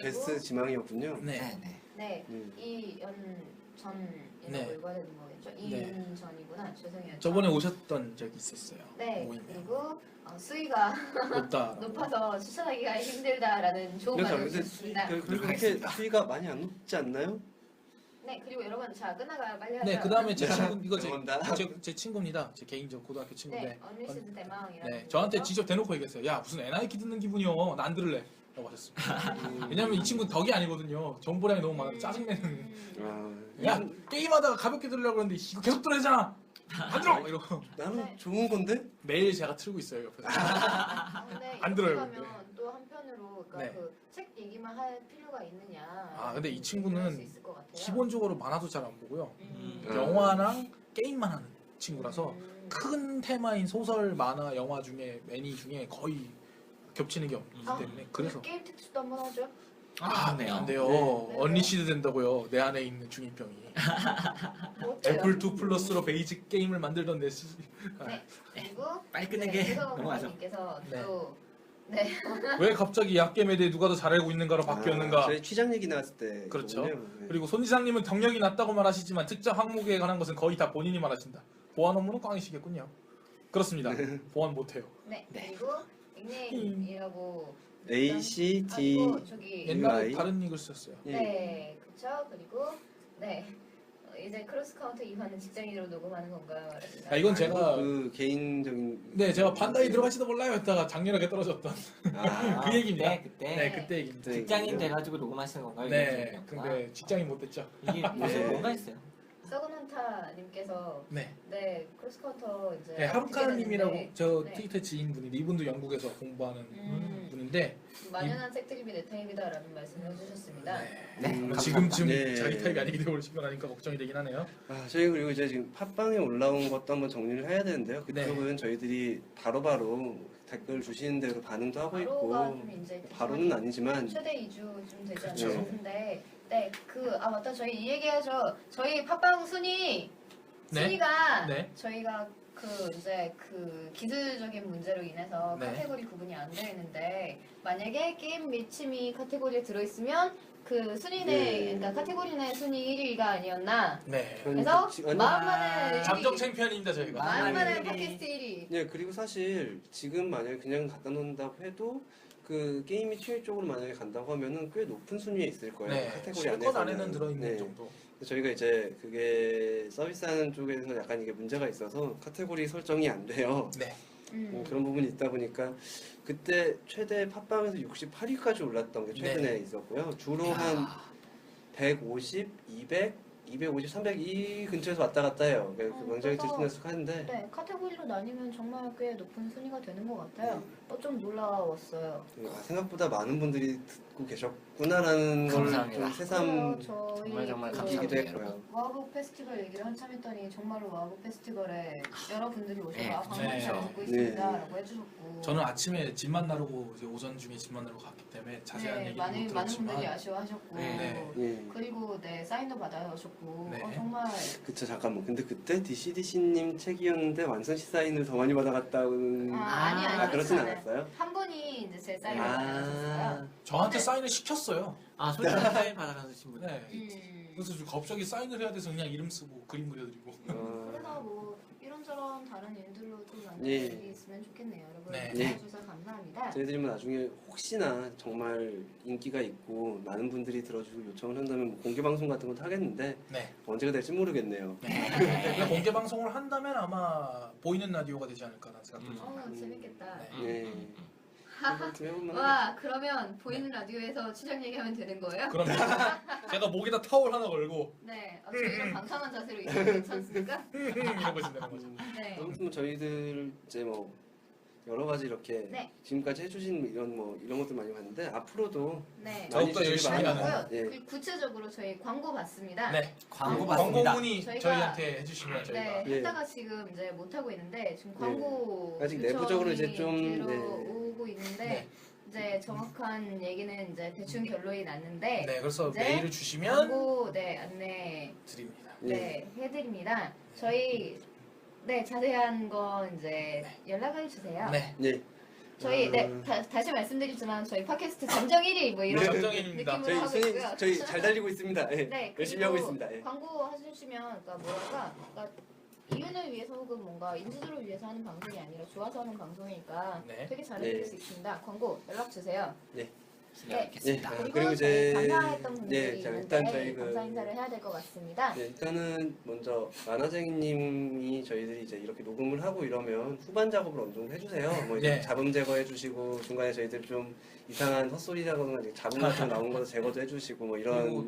게스트 지망이었군요. 네. 네. 네. 음. 이연전이라고 네. 읽어야 되는 거겠죠? 이윤전이구나. 죄송해요. 저번에 오셨던 적이 있었어요. 네. 모임에. 그리고 수위가 높다. 높아서 추천하기가 힘들다라는 좋은 말을 근데 주셨습니다. 그렇게 수위가 많이 안 높지 않나요? 네. 그리고 여러분 자 끝나가 빨리 하자. 네, 그 다음에 제 친구 이거 죄송합니다. 제 친구입니다. 제 개인적 고등학교 친구인데. 네. 언리시드 대망이라는 네, 저한테 직접 대놓고 얘기했어요. 야, 무슨 NIK 듣는 기분이요. 나 안 들을래. 라고 하셨습니다. 왜냐면 이 친구는 덕이 아니거든요. 정보량이 너무 많아서 짜증내는. 아, 야, 게임하다가 가볍게 들으려고 했는데 이거 계속 들어야 되잖아. 안 들어! 이러고. 나는 네. 좋은 건데? 매일 제가 틀고 있어요, 옆에서. 근데 안 이렇게 들어요, 가면 근데. 또 한편으로 그러니까 네. 그 책 얘기만 할 필요가 있느냐. 아, 근데 이 친구는 할수 있을 것 같아요. 기본적으로 만화도 잘 안 보고요. 음. 영화랑 게임만 하는 친구라서 음. 큰 테마인 소설, 만화, 영화 중에 애니 중에 거의 겹치는 게 없기 아, 때문에 그래서 게임 특집도 한번 하죠. 좋네요. 안 돼요. 네. 언리시드 된다고요. 내 안에 있는 중이병이. 뭐 어때요? 애플 2 플러스로 베이직 게임을 만들던 내 스. 네. 그리고 빨리 끝내게 넘어가죠. 넘어가죠. 님께서 네. 또 네. 왜 갑자기 약겜에 대해 누가 더 잘 알고 있는가로 바뀌었는가? 저희 취장 얘기 나왔을 때. 그렇죠. 네. 그리고 손 이사님은 경력이 낮다고 말하시지만 특정 항목에 관한 것은 거의 다 본인이 말하신다. 보안 업무는 꽝이시겠군요. 그렇습니다. 보안 못해요. 네. 네. 그리고 닉네임이라고 ACT 아니고 저기 옛날에 UI? 다른 닉을 썼어요. 예. 네. 그렇죠. 그리고 네. 이제 크로스 카운터 2화는 직장인으로 녹음하는 건가요? 아, 이건 제가 그 개인적인. 네, 제가 반다이 들어갈지도 몰라요 했다가 작년에 떨어졌던 아, 그 얘기입니다. 그때 네, 그때 얘기입니다. 네. 직장인 돼가지고 녹음하시는 건가요? 네, 이런 근데 직장인 못 됐죠. 이게 무슨 네. 뭔가 있어요. 썩은한타님께서 네. 네 크로스 카운터 이제 네, 하루카님이라고 듣게 저 네. 트위터 지인분인데 이분도 영국에서 공부하는 음. 분인데 만연한 색드립이 내 타입이다라는 말씀을 해주셨습니다. 네, 감사합니다. 지금쯤 네. 자기 타입이 아니기 때문에 신경하니까 걱정이 되긴 하네요. 저희 그리고 이제 지금 팟빵에 올라온 것도 한번 정리를 해야 되는데요. 네. 그쪽은 저희들이 바로바로 댓글 주시는 대로 반응도 하고 있고 바로가 좀 이제 바로는 아니지만 최대 2주쯤 되지 않나 그쵸. 싶은데 네 맞다 저희 이 얘기하죠. 저희 팟빵 네. 순위가 네. 저희가 그 기술적인 문제로 인해서 네. 카테고리 구분이 안 되어 있는데 만약에 게임 및 취미 카테고리에 들어있으면 그 순위 내 네. 그러니까 카테고리 내 순위 1위가 아니었나. 네. 그래서 아니, 마음만의 잠정 챔피언입니다 저희가. 마음만의 1위. 팟캐스트 1위. 네, 그리고 사실 지금 만약에 그냥 갖다 놓는다고 해도 그 게임이 취미 쪽으로 만약에 간다고 하면은 꽤 높은 순위에 있을 거예요. 네. 카테고리 실컷 안에서는. 안에는 들어있는 네. 정도. 저희가 이제 그게 서비스하는 쪽에서 약간 이게 문제가 있어서 카테고리 설정이 안 돼요. 네. 그런 부분이 있다 보니까 그때 최대 팟빵에서 68위까지 올랐던 게 최근에 네. 있었고요. 주로 한 150, 200, 250, 300 이 근처에서 왔다 갔다 해요. 그래서 굉장히 그래서- 들쑥날쑥하는데 네, 카테고리로 나뉘면 정말 꽤 높은 순위가 되는 것 같아요. 좀 놀라웠어요. 생각보다 많은 분들이 듣고 계셨구나라는 걸 감사합니다. 좀 새삼 저희 정말 그 감사합니다, 느끼기도 여러분. 했고요. 와브 페스티벌 얘기를 한참 했더니 정말로 와브 페스티벌에 여러분들이 오셔서 네, 방송 네. 잘 듣고 네. 있습니다라고 해주셨고 저는 아침에 집 만나려고 이제 오전 중에 집 만나러 갔기 때문에 자세한 네, 얘기 많은 못 분들이 들었지만 아쉬워하셨고 네. 예. 그리고 네 사인도 받아오셨고 네. 정말 그쵸, 잠깐만. 근데 그때 DCDC님 책이었는데 완선 시사인을 더 많이 받아갔다고는 아니 그렇진 않아요. 않았어요? 한 분이 분이 이제 제 사인을 받았어요. 저한테 사인을 시켰어요. 아 솔직한 사인 받아가신 분. 네. 그래서 갑자기 사인을 해야 돼서 그냥 이름 쓰고 그림 그려드리고. 그래서 뭐 이런저런 다른 일들로 좀 예. 연결이 있으면 좋겠네요. 여러분 네. 들어주셔서 감사합니다. 저희들이 뭐 나중에 혹시나 정말 인기가 있고 많은 분들이 들어주고 요청을 한다면 뭐 공개 방송 같은 것도 하겠는데 네. 언제가 될지 모르겠네요. 네. 공개 방송을 한다면 아마 보이는 라디오가 되지 않을까라는 생각도 듭니다. 재밌겠다. 네. 네. 좀 해볼만 와 그러면 보이는 라디오에서 취향 얘기하면 되는 거예요? 그럼 제가 목에다 타올 하나 걸고 네. 저희랑 방상한 자세로 있으면 괜찮습니까? 이러고 있는 거죠. 네. 아무튼 뭐 저희들 이제 뭐 여러 가지 이렇게 네. 지금까지 해주신 이런 것들 많이 봤는데 앞으로도 네. 더욱더 많이 열심히 주시기 하는. 바랍니다. 예. 그리고 구체적으로 저희 광고 받습니다. 네. 광고 광고 받습니다. 문의 저희가- 저희한테 해주시면 저희가 네, 예. 했다가 지금 이제 못 하고 있는데 지금 광고 아직 내부적으로 이제 좀, 들어오고 있는데 네. 이제 정확한 얘기는 이제 대충 결론이 났는데 네, 그래서 이제 메일을 주시면 광고 안내 드립니다. 네 해드립니다. 저희 자세한 건 이제 연락을 주세요. 네. 예. 저희 다시 말씀드리지만 저희 팟캐스트 잠정 1위 뭐 이런 네. 정정일입니다. 느낌으로 저희 하고 순위 있고요. 저희 잘 달리고 있습니다. 예. 네, 열심히 그리고 하고 있습니다. 예. 광고 해주시면 그러니까 이윤을 위해서 혹은 뭔가 인지도를 위해서 하는 방송이 아니라 좋아서 하는 방송이니까 네. 되게 잘해드릴 네. 수 있습니다. 광고 연락 주세요. 기다리겠습니다. 예. 그리고 그리고 저희 이제- 감사했던 분들이 네, 자, 있는데 일단 저희 감사 인사를 해야 될 것 같습니다. 네, 일단은 먼저 만화쟁이님이 저희들이 이제 이렇게 녹음을 하고 이러면 후반 작업을 어느 정도 해주세요. 뭐 이제 네. 잡음 제거해주시고 중간에 저희들 좀 이상한 헛소리라거나 이제 잡음 같은 거 나온 거 제거도 해주시고 뭐 그리고 이런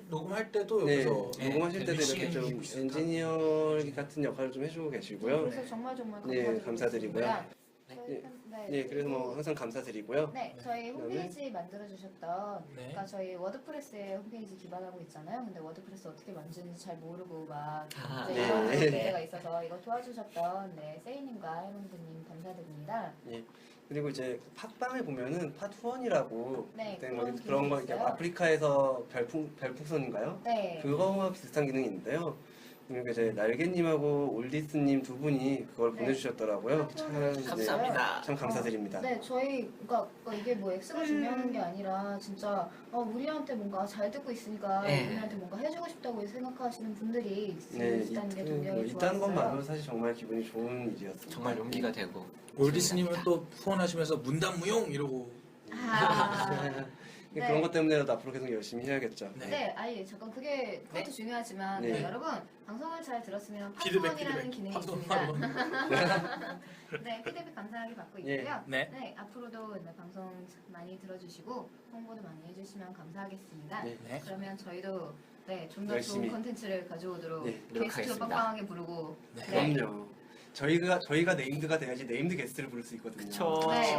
녹음할 때도 네, 여기서 녹음하실 때도 이렇게 열심히 좀 해주고 있어요. 엔지니어 같은 역할을 좀 해주고 계시고요. 그래서 정말 네, 감사드리고요. 저희 네, 그래서 뭐 항상 감사드리고요. 네, 저희 홈페이지 만들어주셨던 네. 그러니까 저희 워드프레스에 홈페이지 기반하고 있잖아요. 근데 워드프레스 어떻게 만드는지 잘 모르고 막 이제 네. 이런 네. 문제가 있어서 이거 도와주셨던 세이님과 해먼드님 감사드립니다. 그리고 이제 팟빵에 보면은 팟후원이라고 네, 그때 그런 그런 거 기능이 이렇게 있어요. 아프리카에서 별풍선인가요? 네. 그거와 비슷한 기능이 있는데요. 그러니까 이제 날개님하고 올디스님 두 분이 그걸 네. 보내주셨더라고요. 참, 네, 감사합니다. 참 감사드립니다. 네, 저희 그러니까 이게 뭐 X가 중요한 게 아니라 진짜 우리한테 뭔가 잘 듣고 있으니까 네. 우리한테 뭔가 해주고 싶다고 생각하시는 분들이 네, 있다는 게 뭐 굉장히 있다는 것만으로 좋았어요. 사실 정말 기분이 좋은 일이었습니다. 정말 용기가 되고. 올디스님은 또 후원하시면서 문단무용 이러고 아, 네. 그런 것 때문에라도 앞으로 계속 열심히 해야겠죠. 네, 아니 잠깐 그것도 중요하지만 네. 여러분 방송을 잘 들었으면 피드백, 팟후원이라는 피드백. 기능이 팟후원, 있습니다. 네, 피드백 감사하게 받고 있고요. 네. 앞으로도 방송 많이 들어주시고 홍보도 많이 해주시면 감사하겠습니다. 네. 네. 그러면 저희도 좀 더 열심히. 좋은 컨텐츠를 가져오도록 네, 게스트로 노력하겠습니다. 빵빵하게 부르고 네. 그럼요. 저희가 네임드가 돼야지 네임드 게스트를 부를 수 있거든요. 그쵸. 네.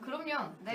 그럼요. 네.